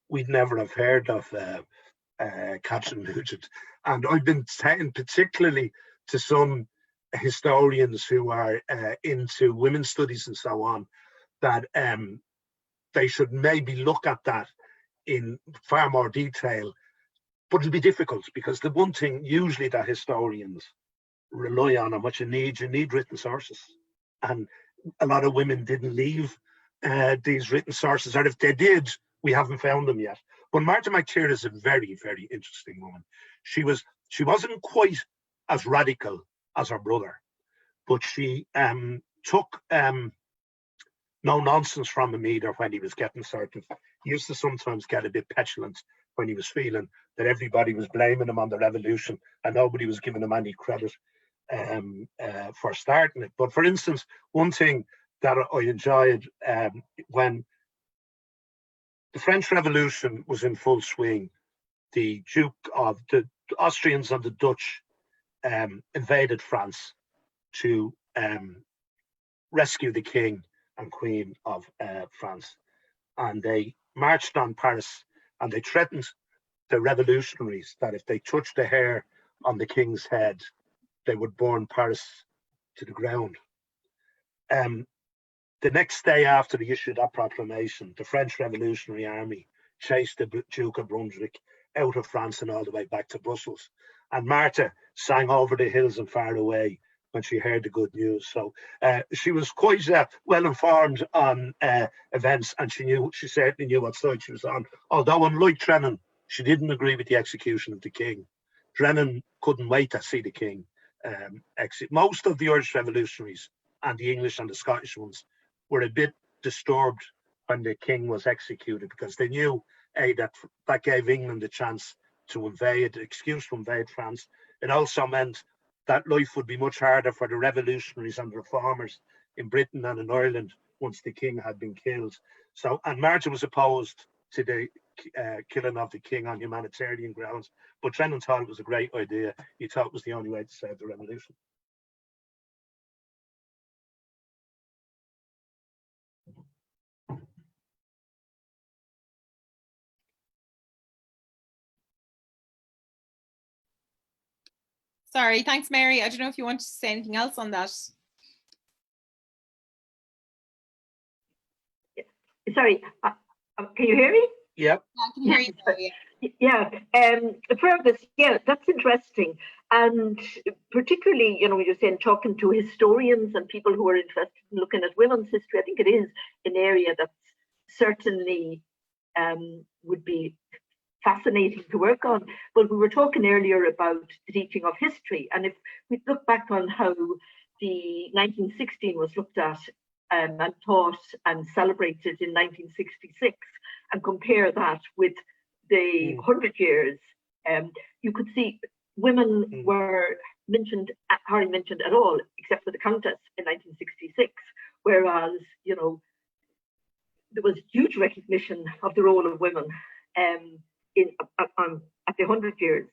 we'd never have heard of Catherine Nugent. And I've been saying, particularly to some historians who are into women's studies and so on, that they should maybe look at that in far more detail. But it'll be difficult, because the one thing usually that historians rely on and what you need written sources. And a lot of women didn't leave these written sources, or if they did, we haven't found them yet. But Martha McTier is a very, very interesting woman. She wasn't quite as radical as her brother, but she took no nonsense from him either when he was getting certain. He used to sometimes get a bit petulant when he was feeling that everybody was blaming him on the revolution and nobody was giving him any credit for starting it. But for instance, one thing that I enjoyed when the French Revolution was in full swing, the Austrians and the Dutch invaded France to rescue the king and queen of France, and they marched on Paris, and they threatened the revolutionaries that if they touched a hair on the king's head, they would burn Paris to the ground. The next day after they issued that proclamation, the French Revolutionary Army chased the Duke of Brunswick out of France and all the way back to Brussels. And Martha sang over the hills and far away when she heard the good news. So she was quite well informed on events, and she certainly knew what side she was on. Although, unlike Drennan, she didn't agree with the execution of the king. Drennan couldn't wait to see the king exit. Most of the Irish revolutionaries, and the English and the Scottish ones, were a bit disturbed when the king was executed, because they knew that gave England a chance to invade, excuse to invade France. It also meant that life would be much harder for the revolutionaries and the reformers in Britain and in Ireland once the king had been killed. So, and Martha was opposed to the killing of the king on humanitarian grounds, but Drennan thought it was a great idea. He thought it was the only way to save the revolution. Sorry, thanks, Mary. I don't know if you want to say anything else on that. Sorry, can you hear me? Yep. I can hear you. Yeah, Fergus, yeah, that's interesting. And particularly, you know, you're saying talking to historians and people who are interested in looking at women's history, I think it is an area that's certainly would be fascinating to work on. But we were talking earlier about the teaching of history. And if we look back on how the 1916 was looked at and taught and celebrated in 1966 and compare that with the 100 years, you could see women were hardly mentioned at all, except for the Countess in 1966. Whereas, you know, there was huge recognition of the role of women at the 100 years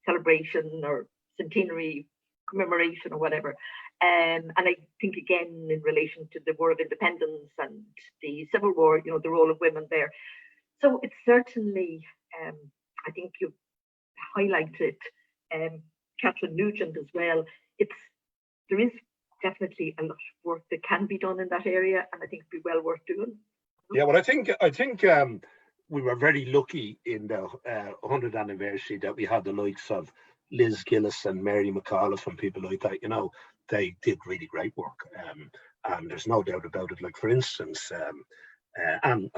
celebration or centenary commemoration or whatever. And I think again in relation to the War of Independence and the Civil War, you know, the role of women there. So it's certainly, I think you highlighted Catherine Nugent as well. There is definitely a lot of work that can be done in that area, and I think it'd be well worth doing. Yeah, well, I think we were very lucky in the 100th anniversary that we had the likes of Liz Gillis and Mary McAuliffe and people like that. You know, they did really great work, and there's no doubt about it. Like, for instance, and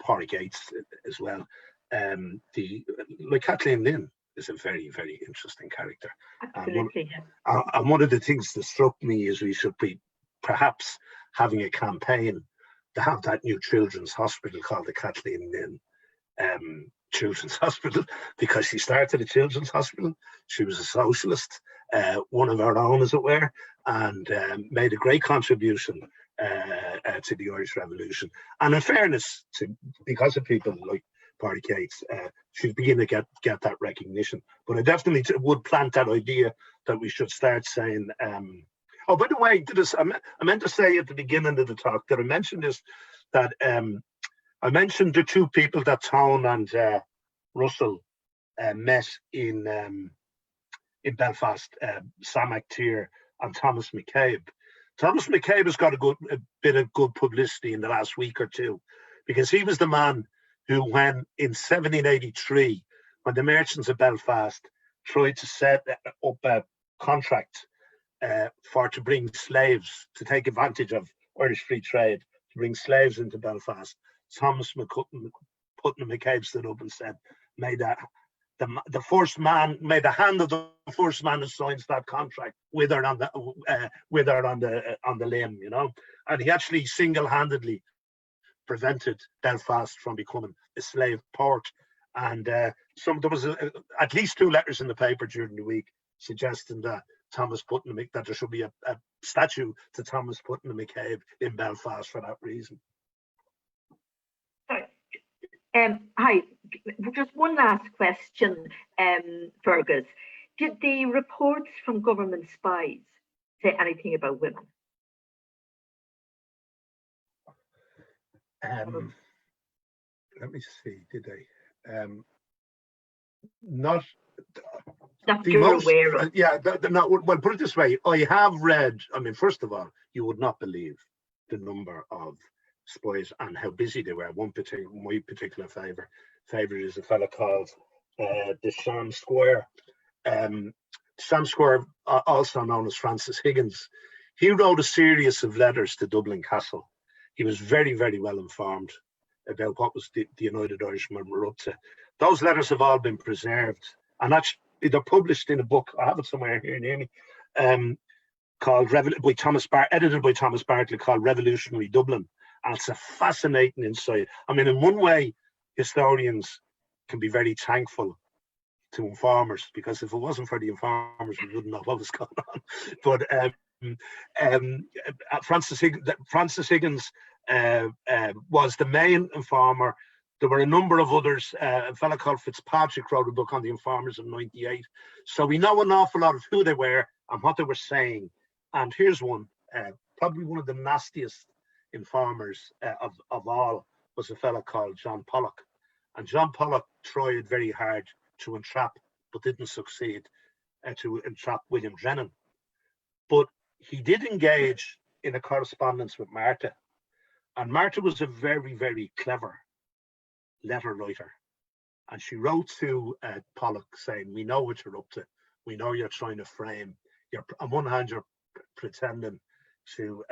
Parry Gates as well. Like Kathleen Lynn is a very, very interesting character. Absolutely. And one of the things that struck me is we should be perhaps having a campaign to have that new children's hospital called the Kathleen Lynn Children's Hospital, because she started a children's hospital. She was a socialist, one of our own, as it were, and made a great contribution to the Irish Revolution. And in fairness, because of people like Parry Gates, she's beginning to get that recognition. But I definitely would plant that idea that we should start saying, oh, by the way, I meant to say at the beginning of the talk that I mentioned this, that I mentioned the two people that Tone and Russell met in Belfast, Sam McTier and Thomas McCabe. Thomas McCabe has got a bit of good publicity in the last week or two, because he was the man who, when in 1783, when the merchants of Belfast tried to set up a contract to bring slaves, to take advantage of Irish free trade, to bring slaves into Belfast, Thomas Putnam McCabe stood up and said, may the hand of the first man who signs that contract wither on the limb, you know. And he actually single-handedly prevented Belfast from becoming a slave port. And there was at least 2 letters in the paper during the week suggesting that that there should be a statue to Thomas Putnam McCabe in Belfast for that reason. Hi, just one last question, Fergus. Did the reports from government spies say anything about women? Let me see, did they? Not you're aware of. Yeah, well, put it this way. I have read, I mean, first of all, you would not believe the number of spies and how busy they were. My particular favorite is a fellow called the Sam Square. Sam Square, also known as Francis Higgins. He wrote a series of letters to Dublin Castle. He was very, very well informed about what was the United Irishman were up to. Those letters have all been preserved, and actually they're published in a book. I have it somewhere here near me, edited by Thomas Bartlett, called Revolutionary Dublin. And it's a fascinating insight. I mean, in one way, historians can be very thankful to informers, because if it wasn't for the informers, we wouldn't know what was going on. But Francis Higgins was the main informer. There were a number of others. A fellow called Fitzpatrick wrote a book on the informers of '98. So we know an awful lot of who they were and what they were saying. And here's one, probably one of the nastiest informers of all, was a fellow called John Pollock. And John Pollock tried very hard to entrap, but didn't succeed, to entrap William Drennan. But he did engage in a correspondence with Martha. And Martha was a very, very clever letter writer. And she wrote to Pollock saying, "We know what you're up to. We know you're trying to frame. On one hand, you're pretending to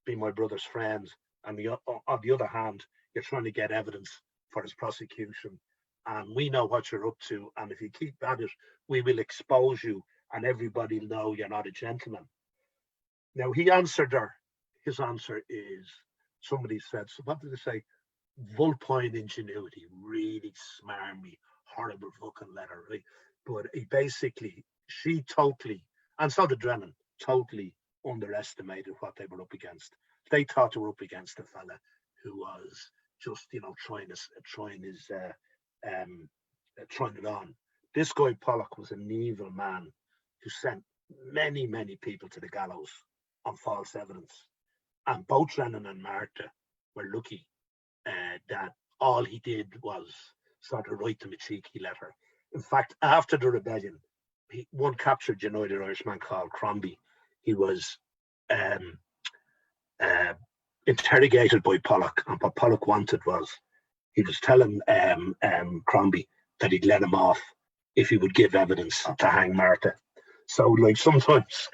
be my brother's friend, and on the other hand, you're trying to get evidence for his prosecution. And we know what you're up to. And if you keep at it, we will expose you, and everybody will know you're not a gentleman." Now, he answered her. His answer is, somebody said, so what did they say? Vulpine ingenuity, really smarmy, horrible fucking letter, right? But he basically, she totally, and so did Drennan, totally underestimated what they were up against. They thought they were up against a fella who was just, trying it on. This guy Pollock was an evil man who sent many, many people to the gallows on false evidence. And both Drennan and Martha were lucky that all he did was sort of write them a cheeky letter. In fact, after the rebellion, one captured United Irishman called Crombie. He was interrogated by Pollock, and what Pollock wanted was, he was telling Crombie that he'd let him off if he would give evidence to hang Martha. So, like, sometimes,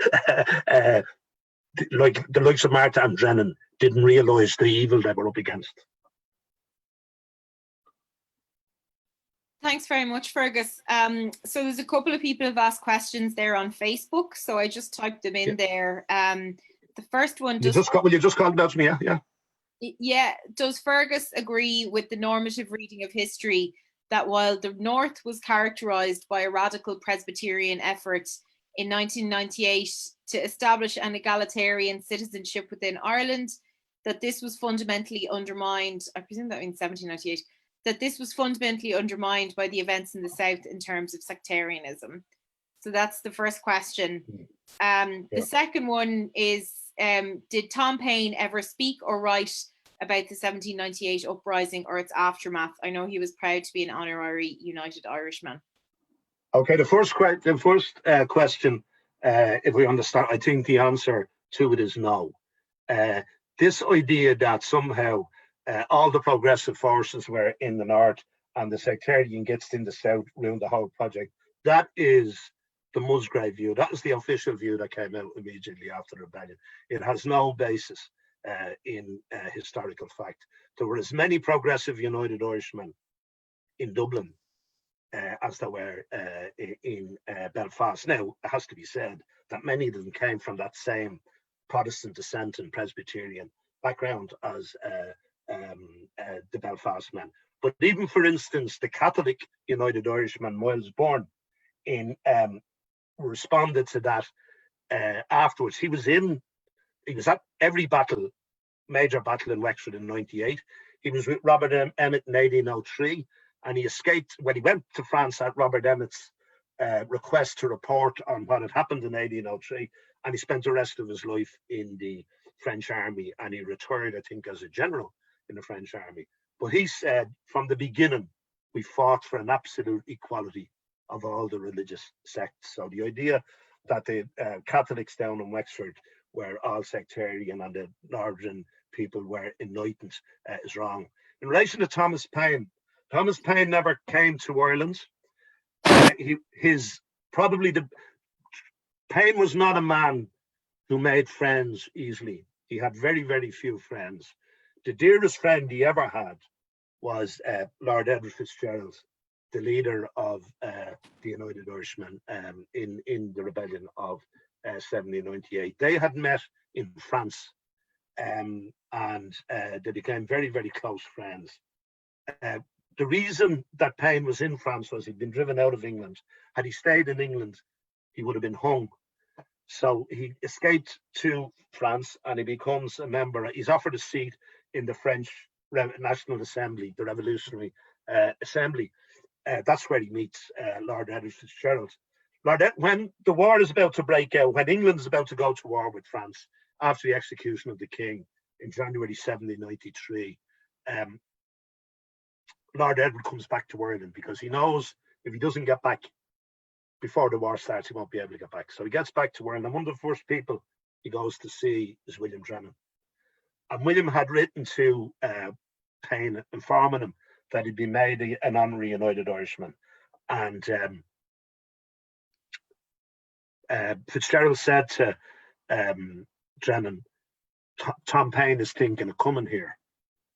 like the likes of Martha and Drennan didn't realise the evil they were up against. Thanks very much, Fergus. So there's a couple of people who've asked questions there on Facebook, so I just typed them in there. The first one, You just called it out to me, yeah? Yeah. Does Fergus agree with the normative reading of history that while the North was characterised by a radical Presbyterian effort in 1998 to establish an egalitarian citizenship within Ireland, that this was fundamentally undermined, I presume that means 1798, that this was fundamentally undermined by the events in the South in terms of sectarianism? So that's the first question. The second one is, did Tom Paine ever speak or write about the 1798 uprising or its aftermath? I know he was proud to be an honorary United Irishman. Okay, the first question, if we understand, I think the answer to it is no. This idea that somehow all the progressive forces were in the North and the sectarian gets in the South ruined the whole project, that is the Musgrave view. That is the official view that came out immediately after the rebellion. It has no basis in historical fact. There were as many progressive United Irishmen in Dublin as there were in Belfast. Now, it has to be said that many of them came from that same Protestant dissent and Presbyterian background as the Belfast men. But even, for instance, the Catholic United Irishman, Miles Bourne, responded to that afterwards. He was at every battle, major battle in Wexford in 98. He was with Robert Emmet in 1803, and he escaped when he went to France at Robert Emmet's request to report on what had happened in 1803, and he spent the rest of his life in the French army, and he retired, I think, as a general in the French army. But he said, from the beginning, we fought for an absolute equality of all the religious sects. So the idea that the Catholics down in Wexford were all sectarian and the northern people were enlightened is wrong. In relation to Thomas Paine never came to Ireland. Paine was not a man who made friends easily. He had very, very few friends. The dearest friend he ever had was Lord Edward Fitzgerald, the leader of the United Irishmen in the rebellion of 1798. They had met in France and they became very, very close friends. The reason that Paine was in France was he'd been driven out of England. Had he stayed in England, he would have been hung. So he escaped to France and he becomes a member. He's offered a seat in the French National Assembly, the Revolutionary Assembly. That's where he meets Lord Edward Fitzgerald. When the war is about to break out, when England is about to go to war with France after the execution of the king in January 1793, Lord Edward comes back to Ireland because he knows if he doesn't get back before the war starts, he won't be able to get back. So he gets back to Ireland, and one of the first people he goes to see is William Drennan. And William had written to Paine informing him that he'd be made an honorary United Irishman. And Fitzgerald said to Drennan, Tom Paine is thinking of coming here.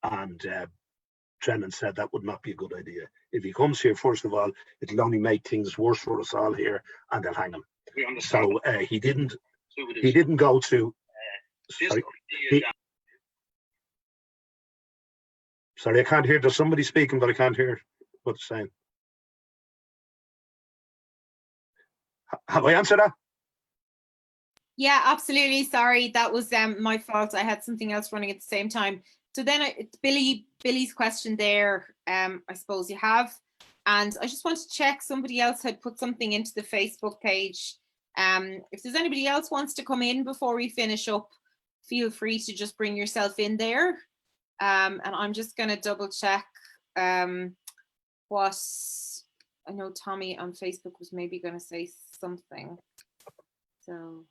And Drennan said that would not be a good idea. If he comes here, first of all, it'll only make things worse for us all here, and they'll hang him. So he didn't go to. Sorry, I can't hear. There's somebody speaking, but I can't hear what they're saying. Have I answered that? Yeah, absolutely. Sorry, that was my fault. I had something else running at the same time. So then Billy's question there, I suppose you have. And I just want to check, somebody else had put something into the Facebook page. If there's anybody else wants to come in before we finish up, feel free to just bring yourself in there. And I'm just going to double check what, I know Tommy on Facebook was maybe going to say something. So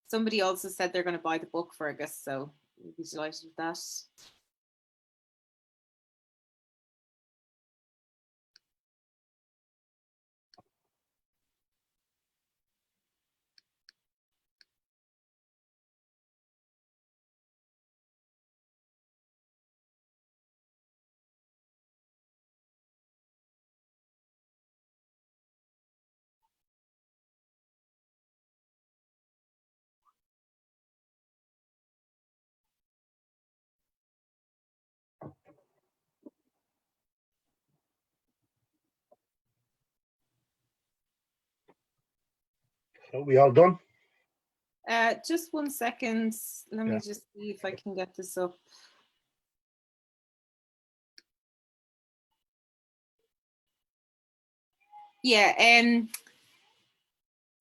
somebody also said they're going to buy the book, Fergus, so we'll be delighted with that. So we all done? Just 1 second. Let me just see if I can get this up. Yeah,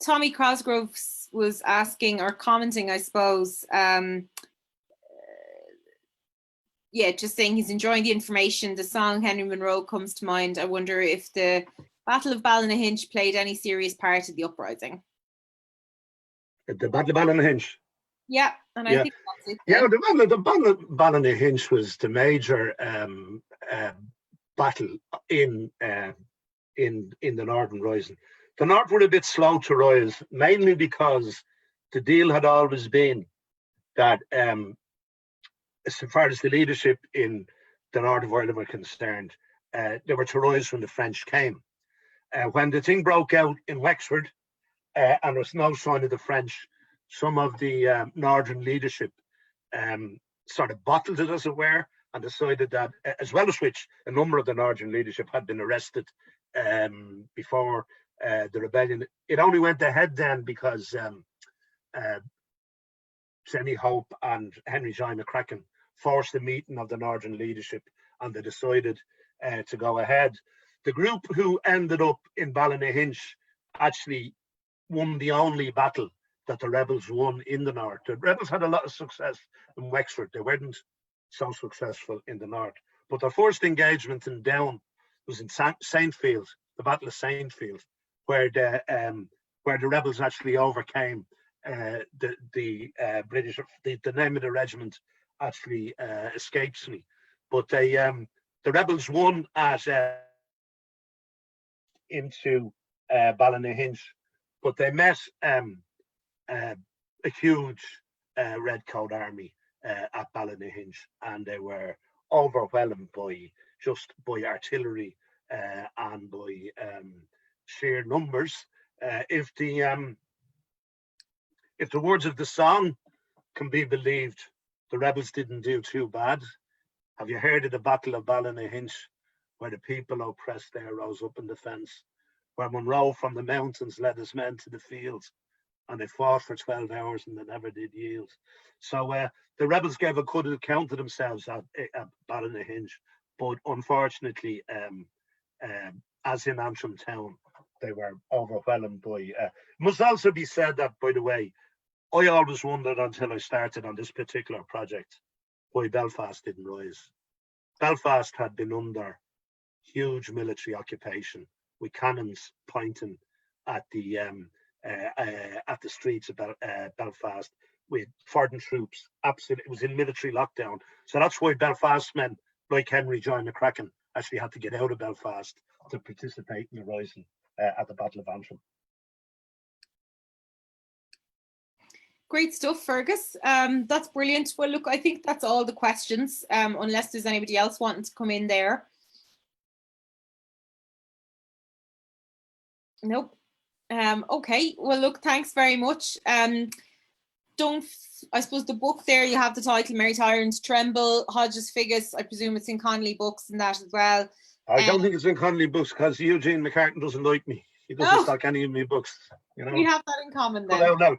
Tommy Cosgrove was asking or commenting, I suppose. Yeah, just saying he's enjoying the information. The song Henry Monroe comes to mind. I wonder if the Battle of Ballynahinch played any serious part in the uprising. The Battle of Ballynahinch. Yeah, and I think that's it. Yeah, the Battle of Ballynahinch was the major battle in the Northern Rising. The North were a bit slow to rise, mainly because the deal had always been that, as far as the leadership in the North of Ireland were concerned, they were to rise when the French came. When the thing broke out in Wexford, and there was no sign of the French, some of the Northern leadership sort of bottled it, as it were, and decided that, as well as which a number of the Northern leadership had been arrested before the rebellion. It only went ahead then because Jenny Hope and Henry John McCracken forced the meeting of the Northern leadership, and they decided to go ahead. The group who ended up in Ballynahinch actually won the only battle that the rebels won in the North. The rebels had a lot of success in Wexford. They weren't so successful in the North. But their first engagement in Down was in Saintfield, the Battle of Saintfield, where the rebels actually overcame the British. The name of the regiment actually escapes me, but the rebels won into Ballynahinch, but they met a huge redcoat army at Ballynahinch, and they were overwhelmed by artillery and by sheer numbers. If the words of the song can be believed, the rebels didn't do too bad. Have you heard of the Battle of Ballynahinch, where the people oppressed there rose up in defence, where Monroe from the mountains led his men to the fields, and they fought for 12 hours and they never did yield. So the rebels gave a good account of themselves at Ballynahinch, but unfortunately, as in Antrim town, they were overwhelmed by. It must also be said that, by the way, I always wondered until I started on this particular project why Belfast didn't rise. Belfast had been under huge military occupation, with cannons pointing at the streets of Belfast. with foreign troops. Absolutely, it was in military lockdown. So that's why Belfast men like Henry John McCracken actually had to get out of Belfast to participate in the rising at the Battle of Antrim. Great stuff, Fergus. That's brilliant. Well, look, I think that's all the questions, unless there's anybody else wanting to come in there. Nope. Okay, well, look, thanks very much. I suppose the book there, you have the title May Tyrants Tremble, Hodges Figgis. I presume it's in Connolly Books and that as well. I don't think it's in Connolly Books because Eugene McCartan doesn't like me. He doesn't stock any of my books. You know? We have that in common then. No.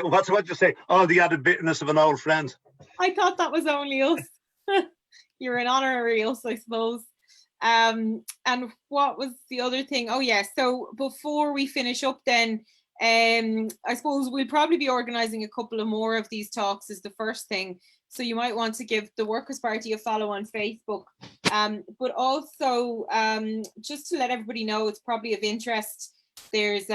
What's what you say? Oh, the added bitterness of an old friend. I thought that was only us. You're an honorary us, I suppose. And what was the other thing? Oh yeah, so before we finish up then, I suppose we'll probably be organising a couple of more of these talks is the first thing. So you might want to give the Workers' Party a follow on Facebook. But also, just to let everybody know, it's probably of interest, there's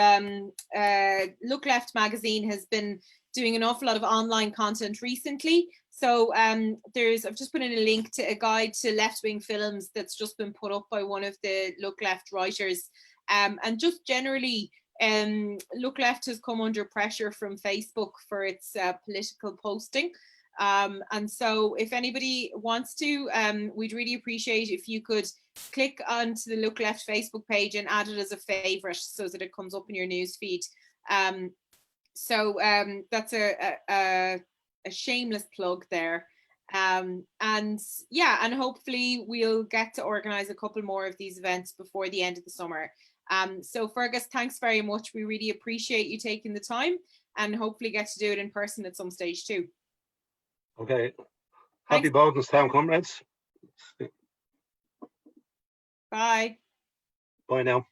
Look Left magazine has been doing an awful lot of online content recently. So I've just put in a link to a guide to left-wing films that's just been put up by one of the Look Left writers. And just generally, Look Left has come under pressure from Facebook for its political posting. And so if anybody wants to, we'd really appreciate if you could click onto the Look Left Facebook page and add it as a favorite so that it comes up in your news feed. So that's a shameless plug there. And yeah, and hopefully we'll get to organize a couple more of these events before the end of the summer. So Fergus, thanks very much. We really appreciate you taking the time and hopefully get to do it in person at some stage too. Okay. Happy Bowdenstown, comrades. Bye. Bye now.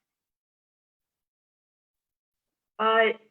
Bye.